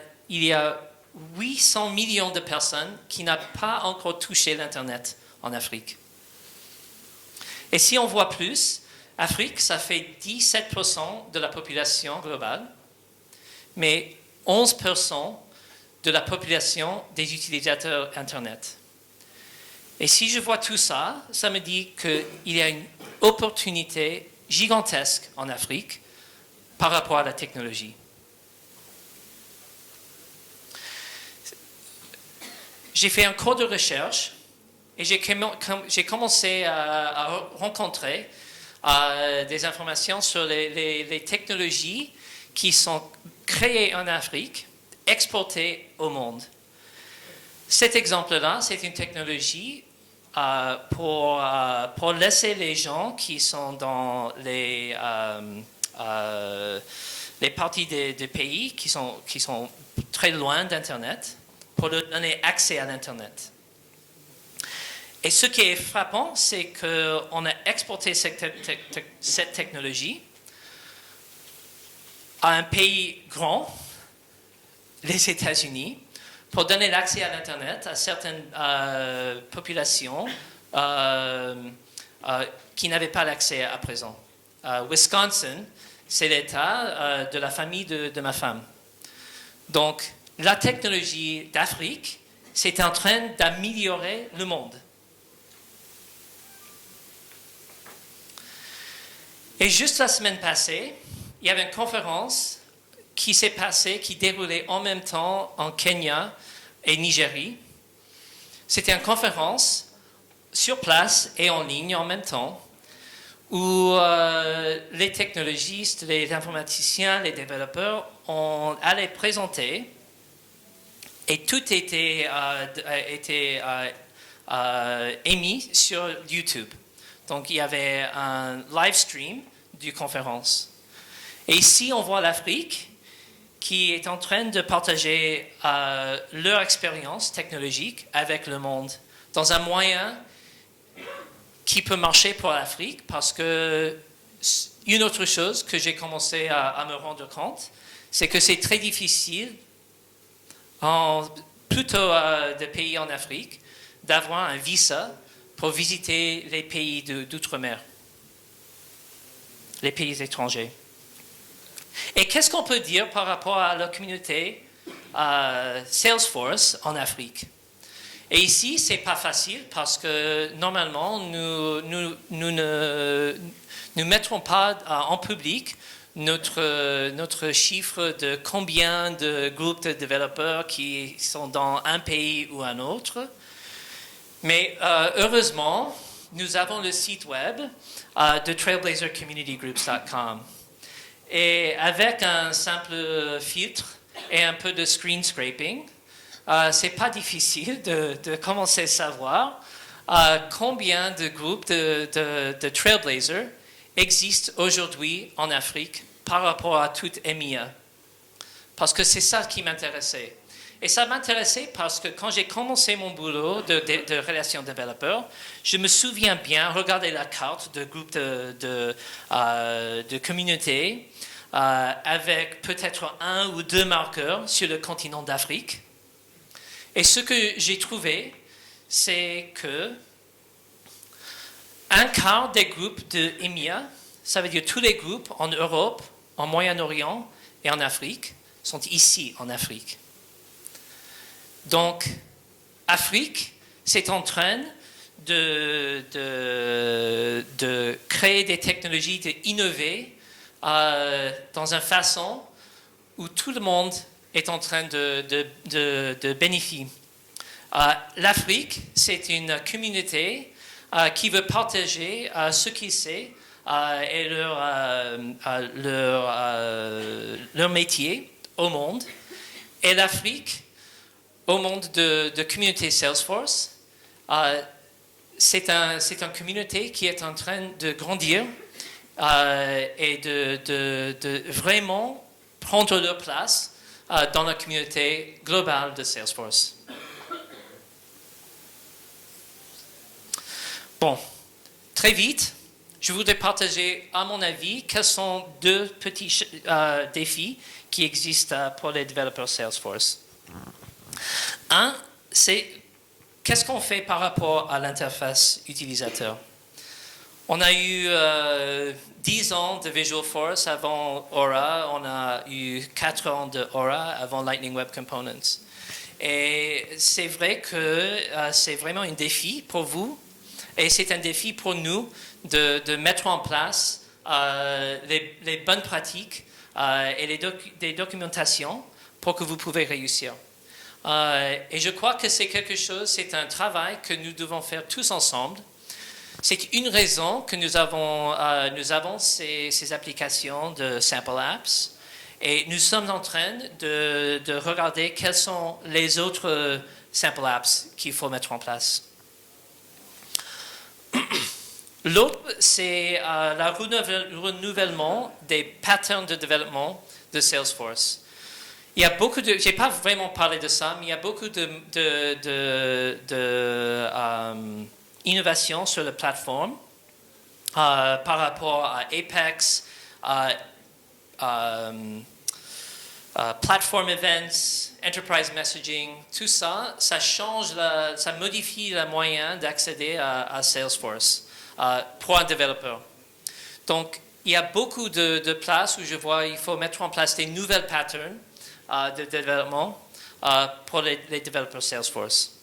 800 millions de personnes qui n'ont pas encore touché l'Internet en Afrique. Et si on voit plus, Afrique, ça fait 17% de la population globale, mais 11% de la population des utilisateurs Internet. Et si je vois tout ça, ça me dit qu'il y a une opportunité gigantesque en Afrique par rapport à la technologie. J'ai fait un cours de recherche et j'ai commencé à rencontrer des informations sur les technologies qui sont créées en Afrique, exportées au monde. Cet exemple-là, c'est une technologie pour laisser les gens qui sont dans les parties des pays qui sont très loin d'Internet, pour leur donner accès à l'Internet. Et ce qui est frappant, c'est qu'on a exporté cette technologie à un pays grand, les États-Unis, pour donner l'accès à l'Internet à certaines populations qui n'avaient pas l'accès à présent. Wisconsin, c'est l'État de la famille de ma femme. Donc, la technologie d'Afrique, c'est en train d'améliorer le monde. Et juste la semaine passée, il y avait une conférence qui s'est passée, qui déroulait en même temps en Kenya et Nigerie. C'était une conférence sur place et en ligne en même temps, où les technologistes, les informaticiens, les développeurs allaient présenter. Et tout était émis sur YouTube. Donc, il y avait un live stream du conférence. Et ici, on voit l'Afrique qui est en train de partager leur expérience technologique avec le monde dans un moyen qui peut marcher pour l'Afrique, parce que une autre chose que j'ai commencé à me rendre compte, c'est que c'est très difficile plutôt des pays en Afrique, d'avoir un visa pour visiter les pays d'outre-mer, les pays étrangers. Et qu'est-ce qu'on peut dire par rapport à la communauté Salesforce en Afrique? Et ici, c'est pas facile parce que normalement, nous ne mettrons pas en public notre chiffre de combien de groupes de développeurs qui sont dans un pays ou un autre. Mais heureusement, nous avons le site web de trailblazercommunitygroups.com. Et avec un simple filtre et un peu de screen scraping, c'est pas difficile de commencer à savoir combien de groupes de Trailblazer existent aujourd'hui en Afrique par rapport à toute EMEA. Parce que c'est ça qui m'intéressait. Et ça m'intéressait parce que quand j'ai commencé mon boulot de relation développeur, je me souviens bien regarder la carte de groupe de communauté avec peut-être 1 ou 2 marqueurs sur le continent d'Afrique. Et ce que j'ai trouvé, c'est que un quart des groupes de EMEA, ça veut dire tous les groupes en Europe, en Moyen-Orient et en Afrique, sont ici en Afrique. Donc, Afrique, c'est en train de créer des technologies, d'innover dans une façon où tout le monde est en train de bénéficier. L'Afrique, c'est une communauté qui veut partager ce qu'il sait et leur métier au monde. Et l'Afrique, au monde de communauté Salesforce, c'est une communauté qui est en train de grandir et de vraiment prendre leur place dans la communauté globale de Salesforce. Bon, très vite, je voudrais partager, à mon avis, quels sont 2 petits défis qui existent pour les développeurs Salesforce. Un, c'est qu'est-ce qu'on fait par rapport à l'interface utilisateur. On a eu 10 ans de Visual Force avant Aura, on a eu 4 ans de Aura avant Lightning Web Components. Et c'est vrai que c'est vraiment un défi pour vous, et c'est un défi pour nous de mettre en place les bonnes pratiques et des documentations pour que vous pouvez réussir. Et je crois que c'est quelque chose, c'est un travail que nous devons faire tous ensemble. C'est une raison que nous avons ces applications de Sample Apps et nous sommes en train de regarder quels sont les autres Sample Apps qu'il faut mettre en place. L'autre, c'est le renouvellement des patterns de développement de Salesforce. Il y a beaucoup de, j'ai pas vraiment parlé de ça, mais il y a beaucoup d'innovations sur la plateforme par rapport à Apex, Platform Events, Enterprise Messaging, tout ça, ça change, ça modifie le moyen d'accéder à Salesforce pour un développeur. Donc, il y a beaucoup de places où je vois il faut mettre en place des nouvelles patterns de développement pour les développeurs Salesforce.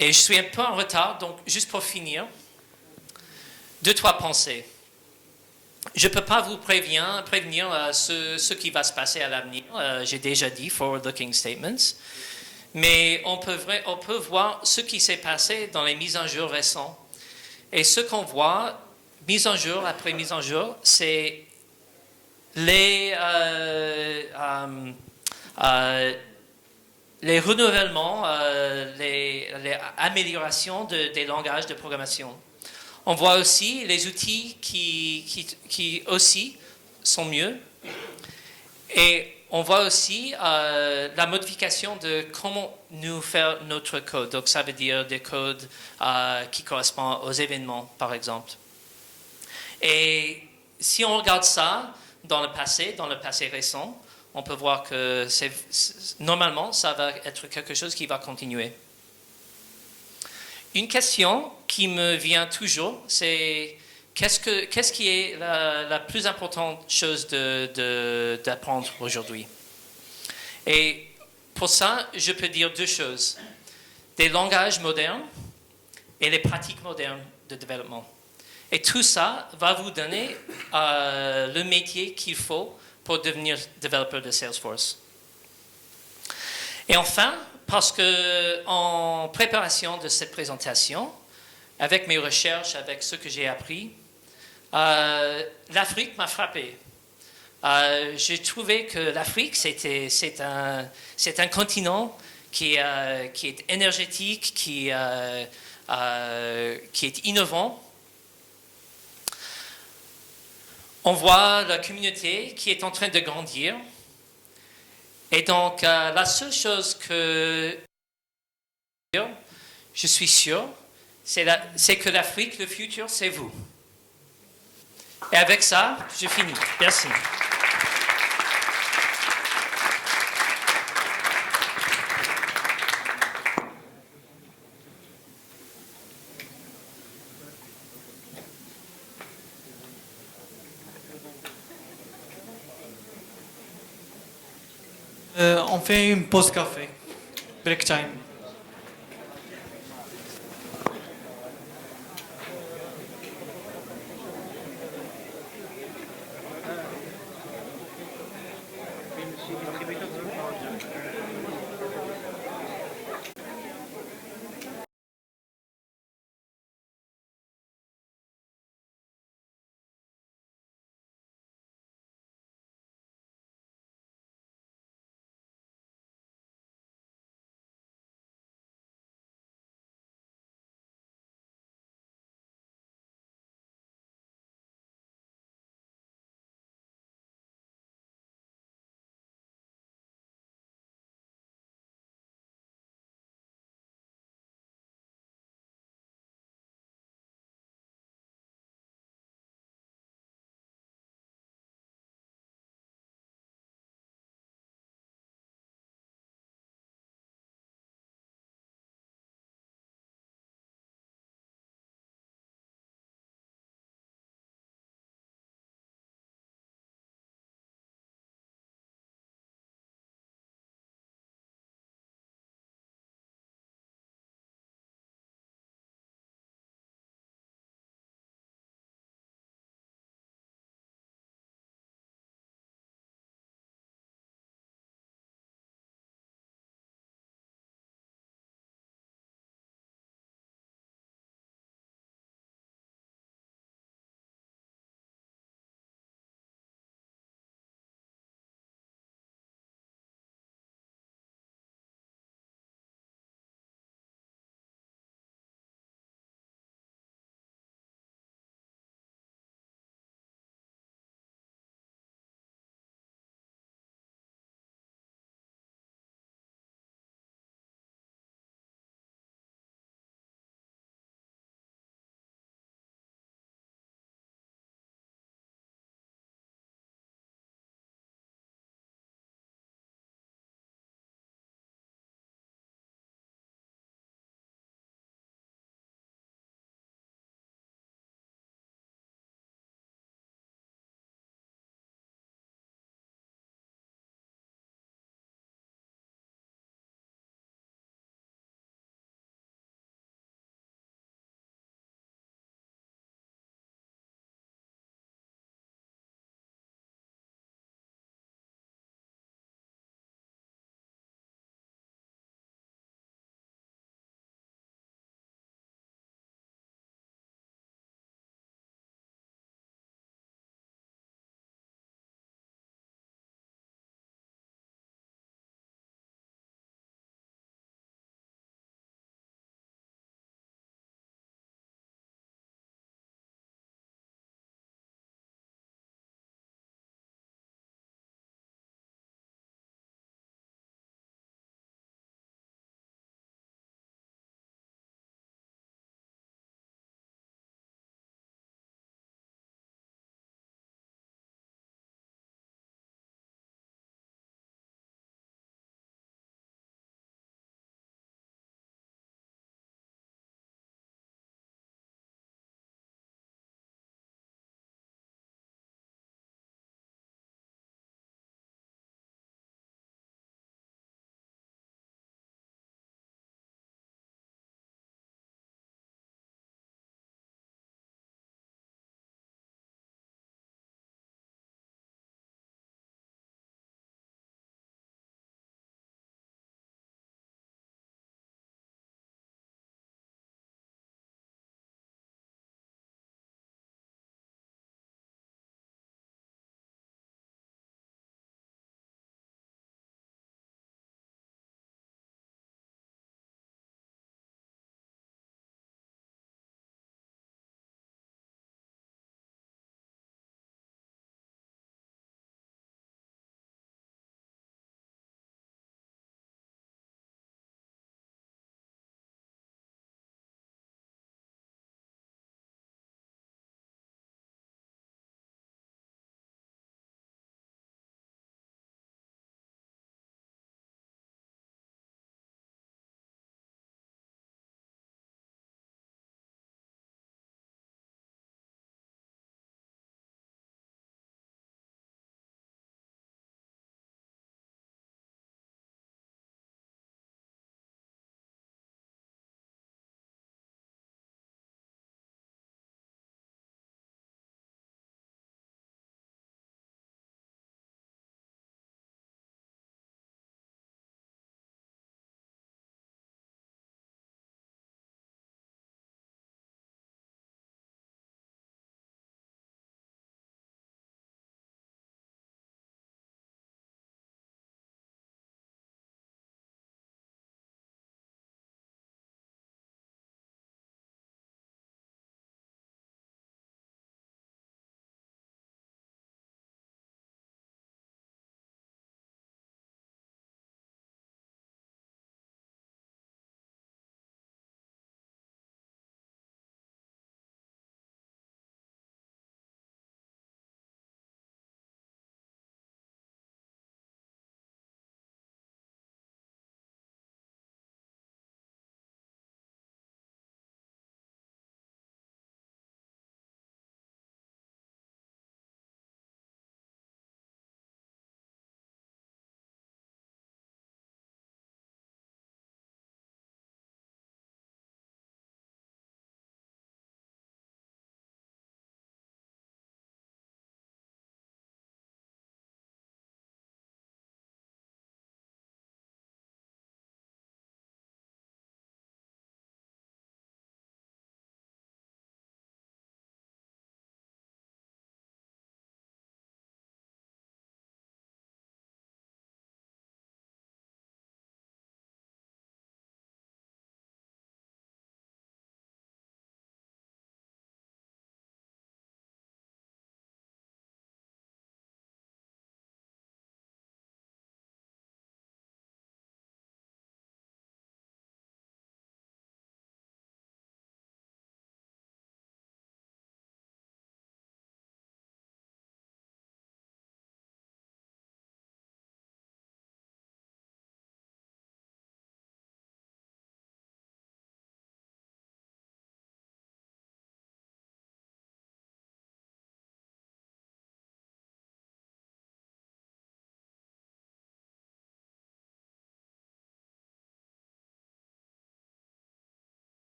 Et je suis un peu en retard, donc juste pour finir, 2-3 pensées. Je ne peux pas vous prévenir ce qui va se passer à l'avenir. J'ai déjà dit forward-looking statements. Mais on peut voir ce qui s'est passé dans les mises en jour récentes. Et ce qu'on voit, mise en jour après mise en jour, c'est les renouvellements, les améliorations des langages de programmation. On voit aussi les outils qui aussi sont mieux. Et on voit aussi la modification de comment nous faire notre code. Donc, ça veut dire des codes qui correspondent aux événements, par exemple. Et si on regarde ça dans le passé récent, on peut voir que normalement, ça va être quelque chose qui va continuer. Une question qui me vient toujours, c'est qu'est-ce qui est la plus importante chose d'apprendre aujourd'hui? Et pour ça, je peux dire 2 choses. Des langages modernes et les pratiques modernes de développement. Et tout ça va vous donner le métier qu'il faut pour devenir développeur de Salesforce. Et enfin, parce que en préparation de cette présentation, avec mes recherches, avec ce que j'ai appris, l'Afrique m'a frappé. J'ai trouvé que l'Afrique, c'est un continent qui est énergétique, qui est innovant. On voit la communauté qui est en train de grandir. Et donc, la seule chose que je suis sûr, c'est que l'Afrique, le futur, c'est vous. Et avec ça, je finis. Merci. On fait une pause café. Break time.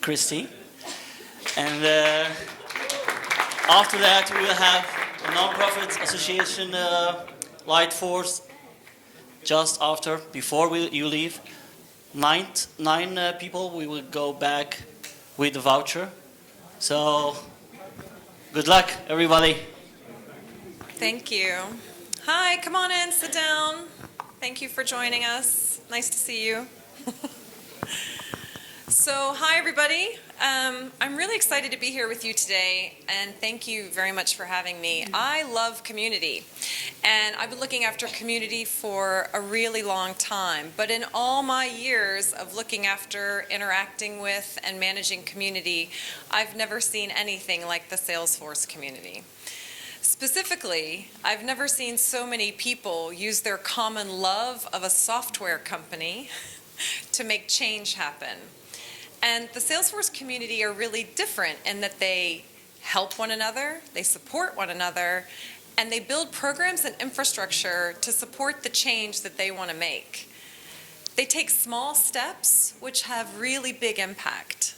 Christy. And after that, we will have a non-profit association, Light Force, just after, before you leave. Nine people, we will go back with the voucher. So, good luck, everybody. Thank you. Hi, come on in, sit down. Thank you for joining us. Nice to see you. So, hi everybody. I'm really excited to be here with you today, and thank you very much for having me. I love community, and I've been looking after community for a really long time. But in all my years of looking after, interacting with, and managing community, I've never seen anything like the Salesforce community. Specifically, I've never seen so many people use their common love of a software company to make change happen. And the Salesforce community are really different in that they help one another, they support one another, and they build programs and infrastructure to support the change that they want to make. They take small steps which have really big impact.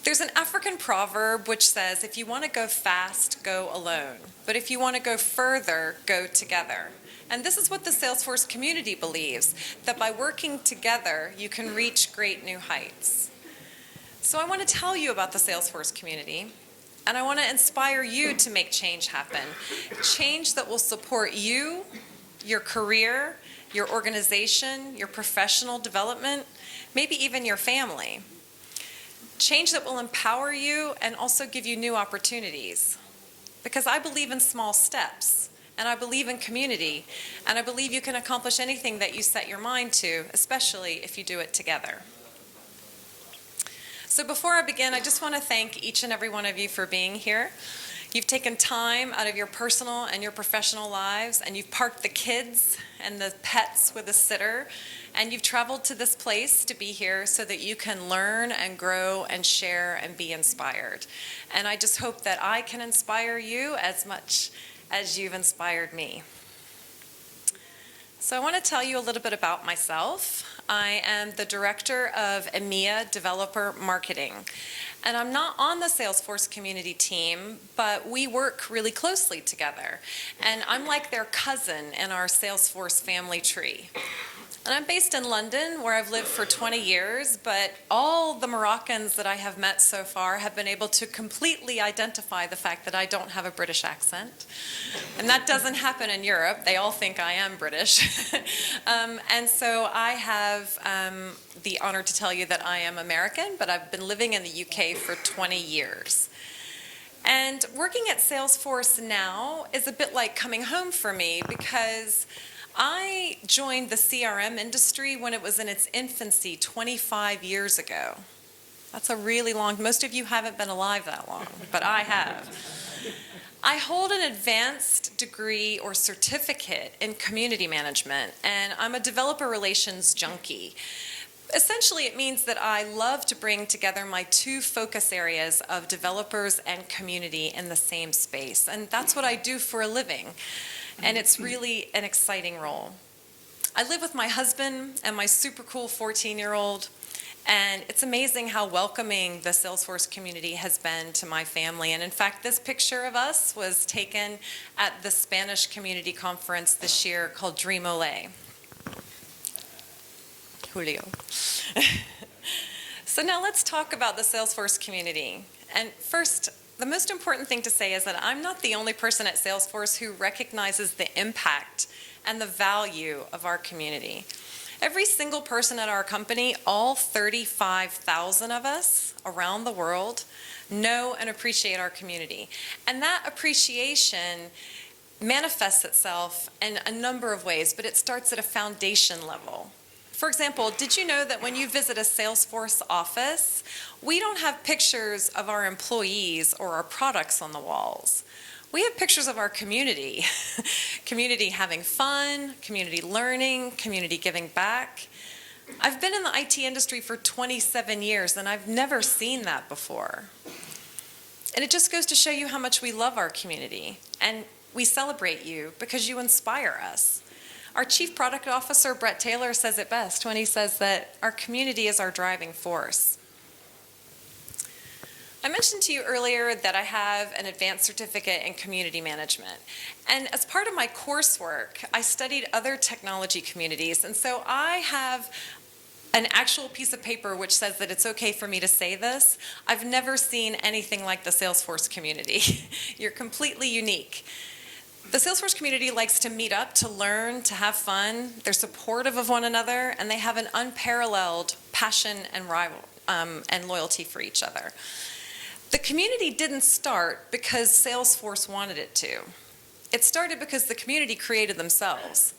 There's an African proverb which says, if you want to go fast, go alone. But if you want to go further, go together. And this is what the Salesforce community believes, that by working together, you can reach great new heights. So I want to tell you about the Salesforce community, and I want to inspire you to make change happen. Change that will support you, your career, your organization, your professional development, maybe even your family. Change that will empower you and also give you new opportunities. Because I believe in small steps, and I believe in community, and I believe you can accomplish anything that you set your mind to, especially if you do it together. So before I begin, I just want to thank each and every one of you for being here. You've taken time out of your personal and your professional lives, and you've parked the kids and the pets with a sitter, and you've traveled to this place to be here so that you can learn and grow and share and be inspired. And I just hope that I can inspire you as much as you've inspired me. So I want to tell you a little bit about myself. I am the director of EMEA Developer Marketing. And I'm not on the Salesforce community team, but we work really closely together. And I'm like their cousin in our Salesforce family tree. And I'm based in London, where I've lived for 20 years, but all the Moroccans that I have met so far have been able to completely identify the fact that I don't have a British accent. And that doesn't happen in Europe. They all think I am British. And so I have the honor to tell you that I am American, but I've been living in the UK for 20 years. And working at Salesforce now is a bit like coming home for me, because I joined the CRM industry when it was in its infancy 25 years ago. That's a really long, most of you haven't been alive that long, but I have. I hold an advanced degree or certificate in community management, and I'm a developer relations junkie. Essentially, it means that I love to bring together my two focus areas of developers and community in the same space, and that's what I do for a living. And it's really an exciting role. I live with my husband and my super cool 14-year-old, and it's amazing how welcoming the Salesforce community has been to my family. And in fact, this picture of us was taken at the Spanish community conference this year called Dreamin. Julio. So now let's talk about the Salesforce community. And first, the most important thing to say is that I'm not the only person at Salesforce who recognizes the impact and the value of our community. Every single person at our company, all 35,000 of us around the world, know and appreciate our community. And that appreciation manifests itself in a number of ways, but it starts at a foundation level. For example, did you know that when you visit a Salesforce office, we don't have pictures of our employees or our products on the walls? We have pictures of our community. Community having fun, community learning, community giving back. I've been in the IT industry for 27 years, and I've never seen that before. And it just goes to show you how much we love our community. And we celebrate you because you inspire us. Our Chief Product Officer, Brett Taylor, says it best when he says that our community is our driving force. I mentioned to you earlier that I have an advanced certificate in community management. And as part of my coursework, I studied other technology communities. And so I have an actual piece of paper which says that it's okay for me to say this. I've never seen anything like the Salesforce community. You're completely unique. The Salesforce community likes to meet up, to learn, to have fun. They're supportive of one another, and they have an unparalleled passion and loyalty for each other. The community didn't start because Salesforce wanted it to. It started because the community created themselves.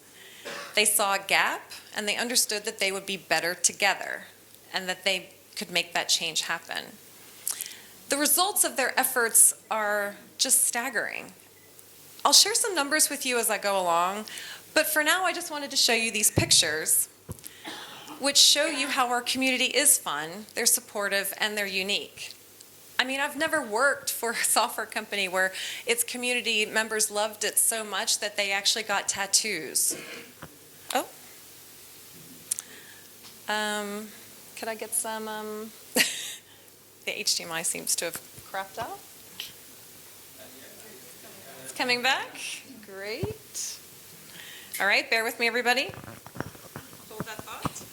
They saw a gap, and they understood that they would be better together, and that they could make that change happen. The results of their efforts are just staggering. I'll share some numbers with you as I go along, but for now I just wanted to show you these pictures, which show you how our community is fun, they're supportive, and they're unique. I mean, I've never worked for a software company where its community members loved it so much that they actually got tattoos. Oh. Could I get some, the HDMI seems to have crapped out. It's coming back. Great. All right, bear with me, everybody. Hold that thought.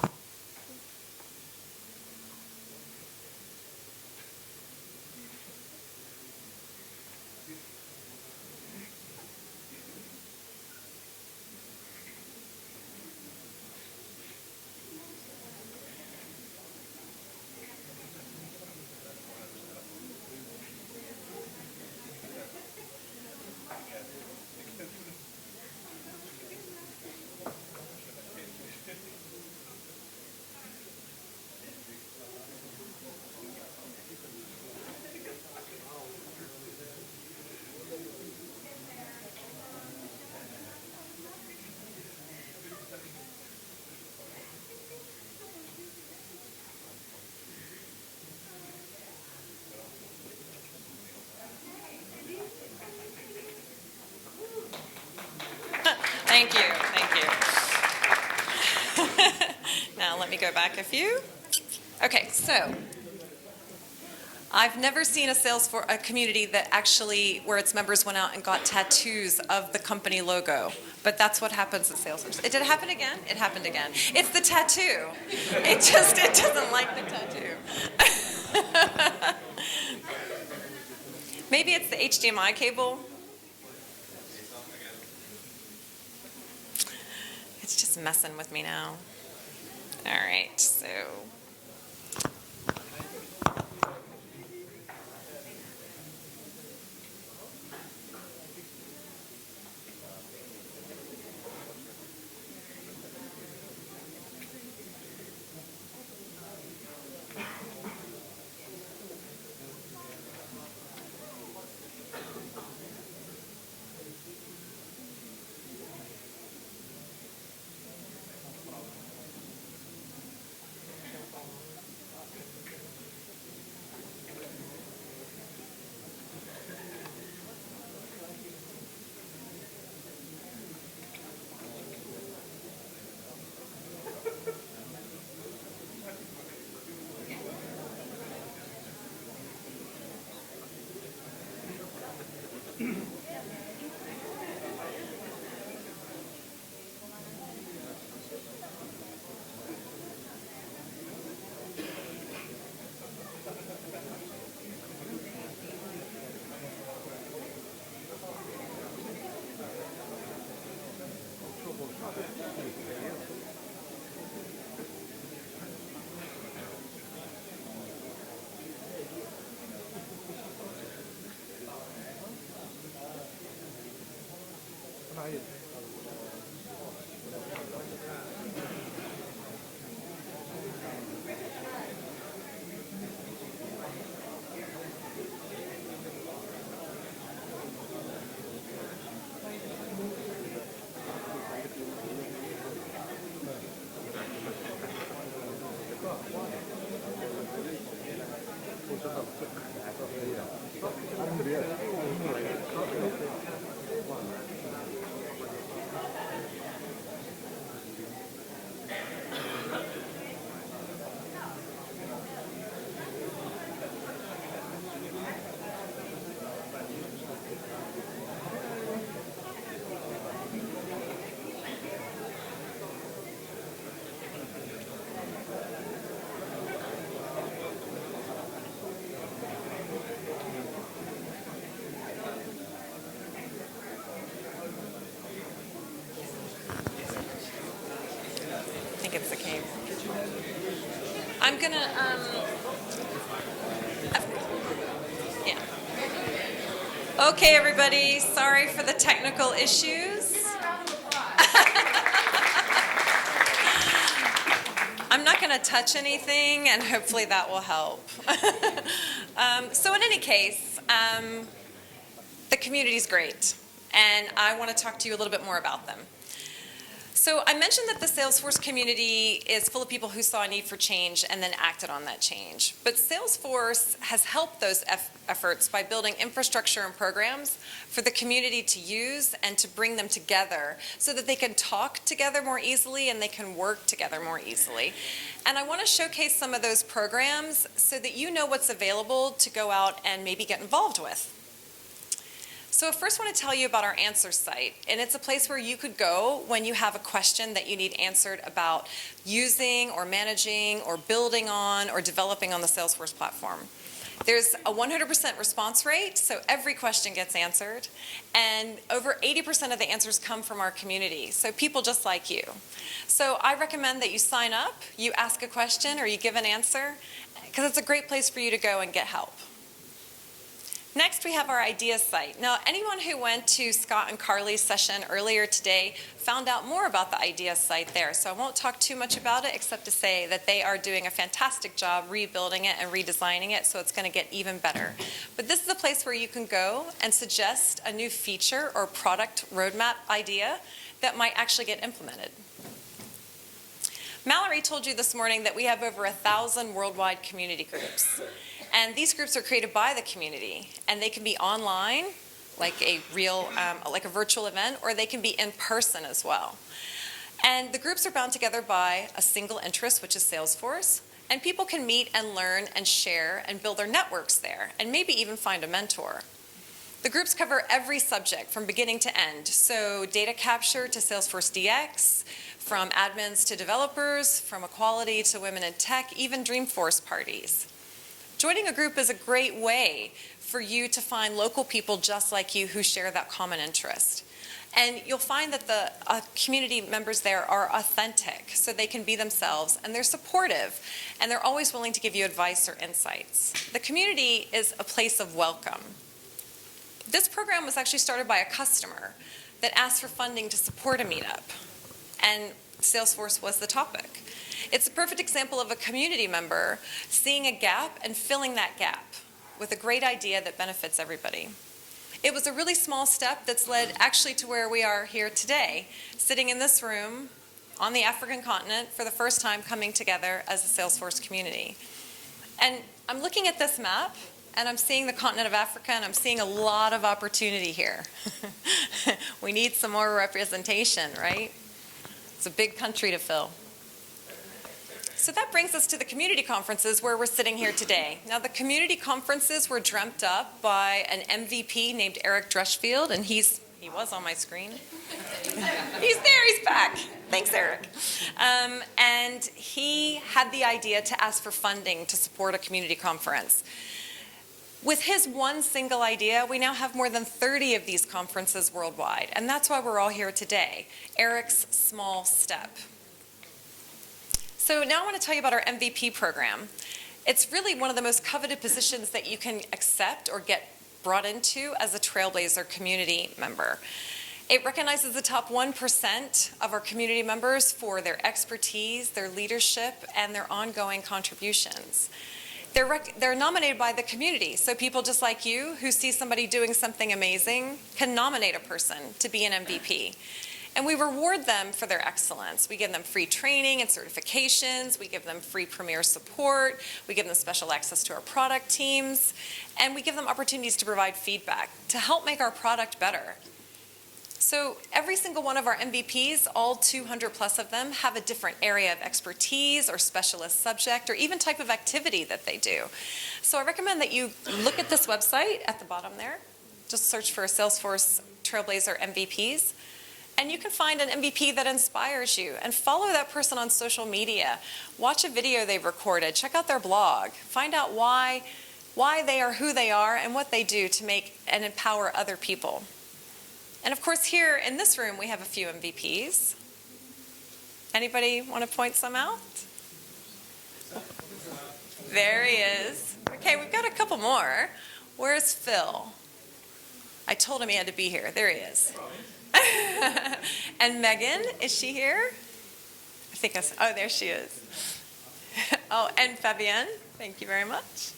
Thank you, thank you. Now let me go back a few. Okay, so I've never seen a community that actually, where its members went out and got tattoos of the company logo. But that's what happens at Salesforce. Did it happen again? It happened again. It's the tattoo. It doesn't like the tattoo. Maybe it's the HDMI cable. It's just messing with me now. All right, so. Yeah. Okay, everybody. Sorry for the technical issues. I'm not going to touch anything, and hopefully that will help. So in any case, the community's great, and I want to talk to you a little bit more about them. So I mentioned that the Salesforce community is full of people who saw a need for change and then acted on that change. But Salesforce has helped those efforts by building infrastructure and programs for the community to use and to bring them together so that they can talk together more easily and they can work together more easily. And I want to showcase some of those programs so that you know what's available to go out and maybe get involved with. So I first want to tell you about our answer site, and it's a place where you could go when you have a question that you need answered about using or managing or building on or developing on the Salesforce platform. There's a 100% response rate, so every question gets answered, and over 80% of the answers come from our community, so people just like you. So I recommend that you sign up, you ask a question, or you give an answer, because it's a great place for you to go and get help. Next, we have our ideas site. Now, anyone who went to Scott and Carly's session earlier today found out more about the ideas site there, so I won't talk too much about it except to say that they are doing a fantastic job rebuilding it and redesigning it, so it's going to get even better. But this is a place where you can go and suggest a new feature or product roadmap idea that might actually get implemented. Mallory told you this morning that we have over 1,000 worldwide community groups. And these groups are created by the community, and they can be online, like a virtual event, or they can be in person as well. And the groups are bound together by a single interest, which is Salesforce, and people can meet and learn and share and build their networks there, and maybe even find a mentor. The groups cover every subject from beginning to end, so data capture to Salesforce DX, from admins to developers, from equality to women in tech, even Dreamforce parties. Joining a group is a great way for you to find local people just like you who share that common interest. And you'll find that the community members there are authentic, so they can be themselves, and they're supportive, and they're always willing to give you advice or insights. The community is a place of welcome. This program was actually started by a customer that asked for funding to support a meetup, and Salesforce was the topic. It's a perfect example of a community member seeing a gap and filling that gap with a great idea that benefits everybody. It was a really small step that's led actually to where we are here today, sitting in this room on the African continent for the first time coming together as a Salesforce community. And I'm looking at this map, and I'm seeing the continent of Africa, and I'm seeing a lot of opportunity here. We need some more representation, right? It's a big country to fill. So that brings us to the community conferences where we're sitting here today. Now, the community conferences were dreamt up by an MVP named Eric Drushfield, and he was on my screen. He's there, he's back. Thanks, Eric. And he had the idea to ask for funding to support a community conference. With his one single idea, we now have more than 30 of these conferences worldwide, and that's why we're all here today, Eric's small step. So now I want to tell you about our MVP program. It's really one of the most coveted positions that you can accept or get brought into as a Trailblazer community member. It recognizes the top 1% of our community members for their expertise, their leadership, and their ongoing contributions. They're nominated by the community, so people just like you who see somebody doing something amazing can nominate a person to be an MVP. And we reward them for their excellence. We give them free training and certifications. We give them free premier support. We give them special access to our product teams. And we give them opportunities to provide feedback to help make our product better. So every single one of our MVPs, all 200 plus of them, have a different area of expertise or specialist subject or even type of activity that they do. So I recommend that you look at this website at the bottom there. Just search for Salesforce Trailblazer MVPs. And you can find an MVP that inspires you and follow that person on social media. Watch a video they've recorded. Check out their blog. Find out why they are who they are and what they do to make and empower other people. And of course, here in this room, we have a few MVPs. Anybody want to point some out? There he is. Okay, we've got a couple more. Where's Phil? I told him he had to be here. There he is. And Megan, is she here? I think oh, there she is. Oh, and Fabienne, thank you very much.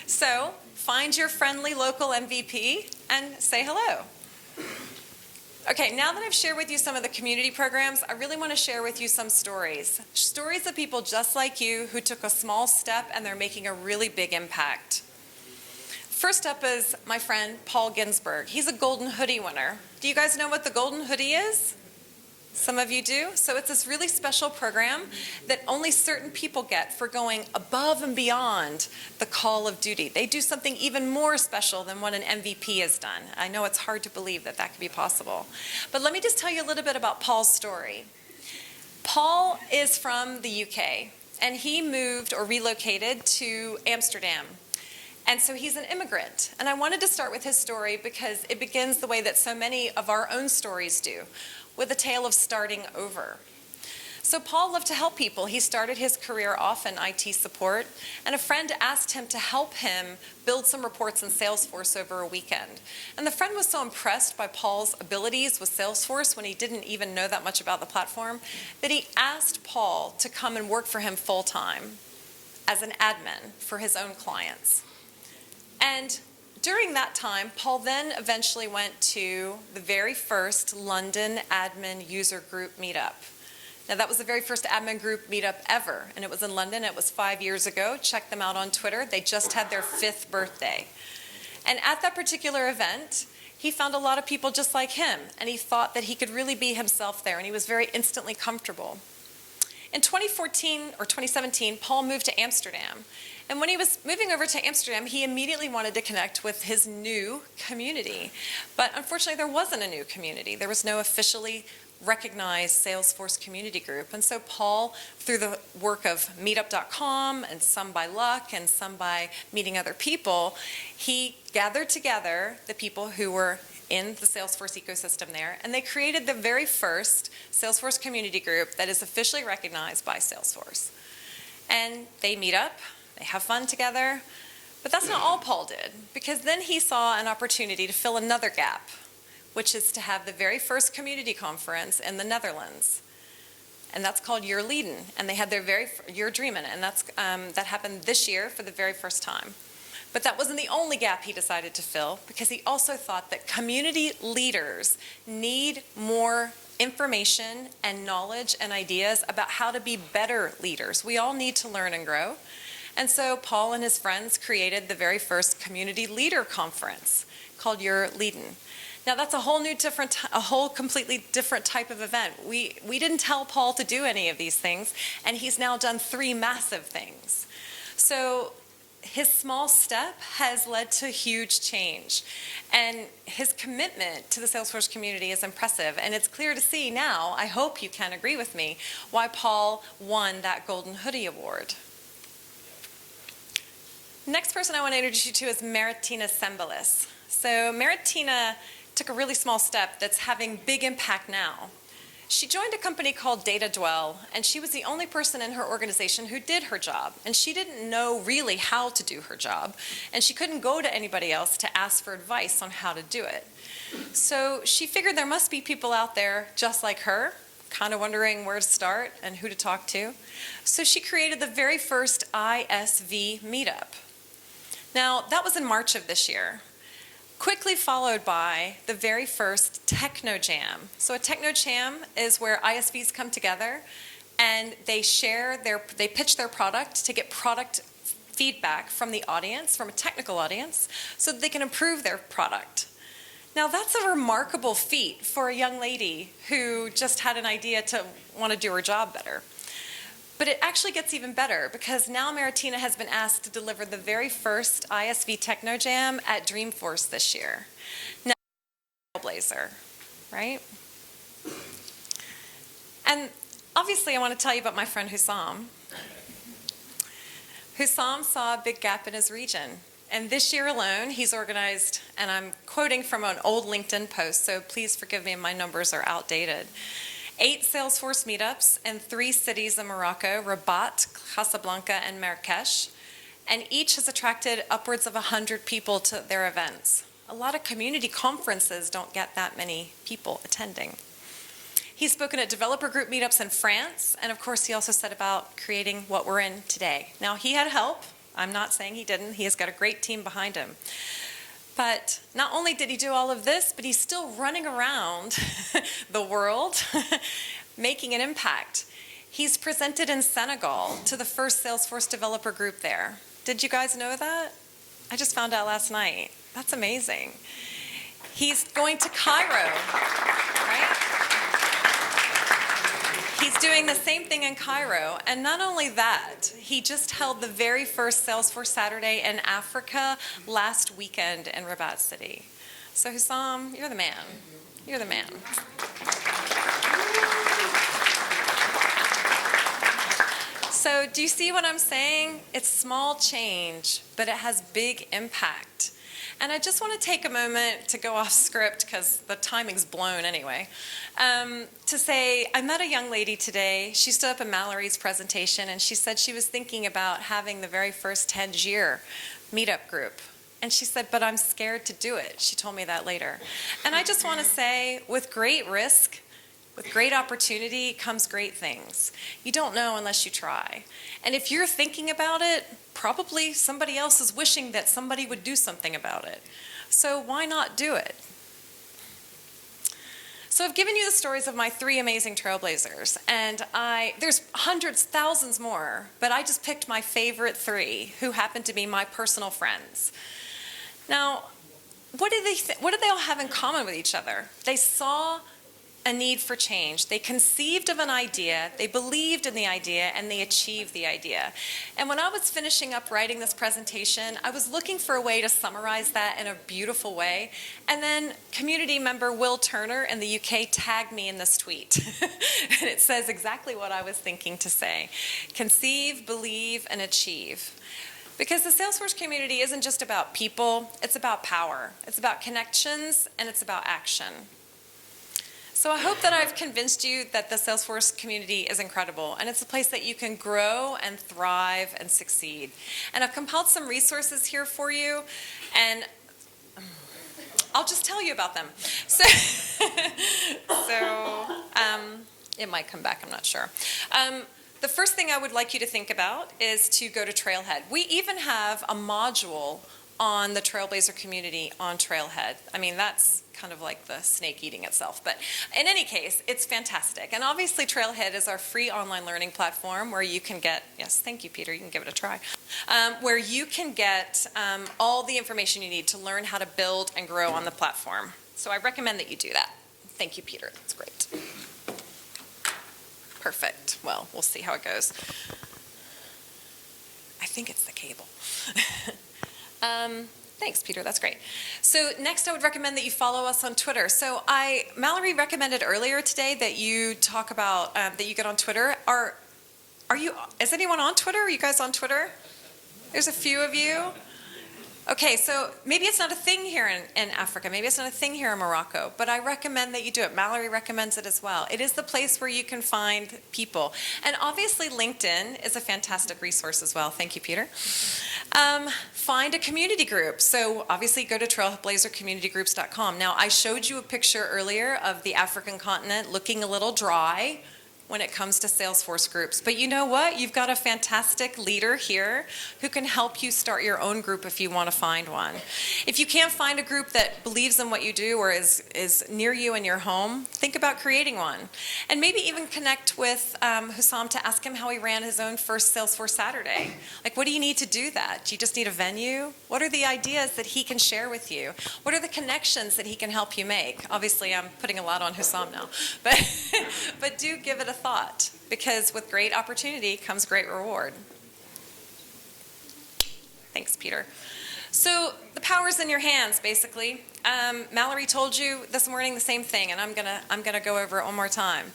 So, find your friendly local MVP and say hello. Okay, now that I've shared with you some of the community programs, I really want to share with you some stories. Stories of people just like you who took a small step and they're making a really big impact. First up is my friend Paul Ginsberg. He's a Golden Hoodie winner. Do you guys know what the Golden Hoodie is? Some of you do. So it's this really special program that only certain people get for going above and beyond the call of duty. They do something even more special than what an MVP has done. I know it's hard to believe that that could be possible. But let me just tell you a little bit about Paul's story. Paul is from the UK, and he moved or relocated to Amsterdam. And so he's an immigrant. And I wanted to start with his story because it begins the way that so many of our own stories do, with a tale of starting over. So Paul loved to help people. He started his career off in IT support, and a friend asked him to help him build some reports in Salesforce over a weekend. And the friend was so impressed by Paul's abilities with Salesforce when he didn't even know that much about the platform that he asked Paul to come and work for him full-time as an admin for his own clients. And during that time, Paul then eventually went to the very first London admin user group meetup. Now that was the very first admin group meetup ever, and it was in London. It was 5 years ago. Check them out on Twitter. They just had their 5th birthday. And at that particular event, he found a lot of people just like him, and he thought that he could really be himself there, and he was very instantly comfortable. In 2014 or 2017, Paul moved to Amsterdam. And when he was moving over to Amsterdam, he immediately wanted to connect with his new community. But unfortunately, there wasn't a new community. There was no officially recognized Salesforce community group. And so Paul, through the work of meetup.com and some by luck and some by meeting other people, he gathered together the people who were in the Salesforce ecosystem there, and they created the very first Salesforce community group that is officially recognized by Salesforce. And they meet up. They have fun together, but that's not all Paul did, because then he saw an opportunity to fill another gap, which is to have the very first community conference in the Netherlands, and that's called Your Leiden, and they had their Your Dreamin, and that happened this year for the very first time. But that wasn't the only gap he decided to fill, because he also thought that community leaders need more information and knowledge and ideas about how to be better leaders. We all need to learn and grow. And so Paul and his friends created the very first community leader conference called Your Leiden. Now that's a whole completely different type of event. We didn't tell Paul to do any of these things, and he's now done 3 massive things. So his small step has led to huge change, and his commitment to the Salesforce community is impressive, and it's clear to see now, I hope you can agree with me, why Paul won that Golden Hoodie Award. Next person I want to introduce you to is Maritina Sembelis. So Maritina took a really small step that's having big impact now. She joined a company called DataDwell, and she was the only person in her organization who did her job. And she didn't know really how to do her job, and she couldn't go to anybody else to ask for advice on how to do it. So she figured there must be people out there just like her, kind of wondering where to start and who to talk to. So she created the very first ISV meetup. Now, that was in March of this year, quickly followed by the very first Techno Jam. So a Techno Jam is where ISVs come together and they pitch their product to get product feedback from the audience, from a technical audience, so that they can improve their product. Now, that's a remarkable feat for a young lady who just had an idea to want to do her job better. But it actually gets even better, because now Maritina has been asked to deliver the very first ISV Techno Jam at Dreamforce this year. Now, Blazer, right? And obviously I want to tell you about my friend Hussam. Hussam saw a big gap in his region. And this year alone, he's organized, and I'm quoting from an old LinkedIn post, so please forgive me if my numbers are outdated. 8 Salesforce meetups in 3 cities in Morocco, Rabat, Casablanca, and Marrakesh. And each has attracted upwards of 100 people to their events. A lot of community conferences don't get that many people attending. He's spoken at developer group meetups in France, and of course he also said about creating what we're in today. Now he had help. I'm not saying he didn't. He has got a great team behind him. But not only did he do all of this, but he's still running around the world making an impact. He's presented in Senegal to the first Salesforce developer group there. Did you guys know that? I just found out last night. That's amazing. He's going to Cairo, right? He's doing the same thing in Cairo. And not only that, he just held the very first Salesforce Saturday in Africa last weekend in Rabat City. So Hussam, you're the man. You're the man. So do you see what I'm saying? It's small change, but it has big impact. And I just want to take a moment to go off script because the timing's blown anyway, to say I met a young lady today. She stood up in Mallory's presentation and she said she was thinking about having the very first Tangier meetup group. And she said, but I'm scared to do it. She told me that later. And I just want to say, with great risk, with great opportunity comes great things. You don't know unless you try. And if you're thinking about it, probably somebody else is wishing that somebody would do something about it. So why not do it? So I've given you the stories of my 3 amazing trailblazers, and there's hundreds, thousands more, but I just picked my favorite 3 who happen to be my personal friends. Now, what do they all have in common with each other? They saw a need for change. They conceived of an idea, they believed in the idea, and they achieved the idea. And when I was finishing up writing this presentation, I was looking for a way to summarize that in a beautiful way. And then community member Will Turner in the UK tagged me in this tweet. And it says exactly what I was thinking to say. Conceive, believe, and achieve. Because the Salesforce community isn't just about people, it's about power. It's about connections, and it's about action. So I hope that I've convinced you that the Salesforce community is incredible, and it's a place that you can grow and thrive and succeed. And I've compiled some resources here for you, and I'll just tell you about them. So, it might come back, I'm not sure. The first thing I would like you to think about is to go to Trailhead. We even have a module on the Trailblazer community on Trailhead. I mean, that's kind of like the snake eating itself. But in any case, it's fantastic. And obviously, Trailhead is our free online learning platform where you can get, yes, thank you, Peter, you can give it a try, where you can get all the information you need to learn how to build and grow on the platform. So I recommend that you do that. Thank you, Peter. That's great. Perfect. Well, we'll see how it goes. I think it's the cable. Thanks, Peter. That's great. So next, I would recommend that you follow us on Twitter. So Mallory recommended earlier today that you talk about that you get on Twitter. Is anyone on Twitter? Are you guys on Twitter? There's a few of you. Okay, so maybe it's not a thing here in Africa. Maybe it's not a thing here in Morocco, but I recommend that you do it. Mallory recommends it as well. It is the place where you can find people. And obviously LinkedIn is a fantastic resource as well. Thank you, Peter. Find a community group. So obviously go to trailblazercommunitygroups.com. Now, I showed you a picture earlier of the African continent looking a little dry when it comes to Salesforce groups. But you know what? You've got a fantastic leader here who can help you start your own group if you want to find one. If you can't find a group that believes in what you do or is near you in your home, think about creating one. And maybe even connect with Hussam to ask him how he ran his own first Salesforce Saturday. Like, what do you need to do that? Do you just need a venue? What are the ideas that he can share with you? What are the connections that he can help you make? Obviously, I'm putting a lot on Hussam now. But do give it a thought, because with great opportunity comes great reward. Thanks, Peter. So the power's in your hands, basically. Mallory told you this morning the same thing, and I'm gonna go over it one more time.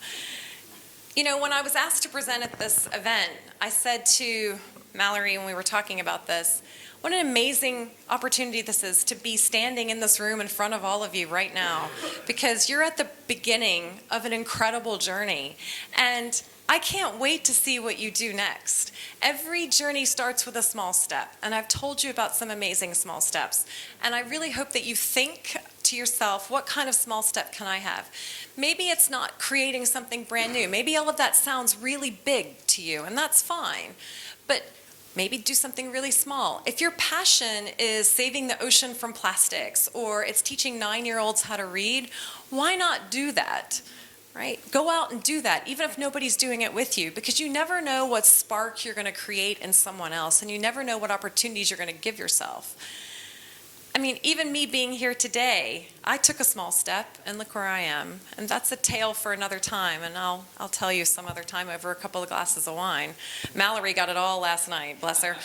You know, when I was asked to present at this event, I said to Mallory when we were talking about this. What an amazing opportunity this is to be standing in this room in front of all of you right now, because you're at the beginning of an incredible journey. And I can't wait to see what you do next. Every journey starts with a small step, and I've told you about some amazing small steps. And I really hope that you think to yourself, what kind of small step can I have? Maybe it's not creating something brand new. Maybe all of that sounds really big to you, and that's fine. But maybe do something really small. If your passion is saving the ocean from plastics, or it's teaching 9-year-olds how to read, why not do that? Right? Go out and do that, even if nobody's doing it with you, because you never know what spark you're going to create in someone else, and you never know what opportunities you're going to give yourself. I mean, even me being here today, I took a small step, and look where I am. And that's a tale for another time, and I'll tell you some other time over a couple of glasses of wine. Mallory got it all last night, bless her.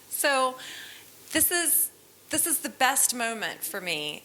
So this is the best moment for me.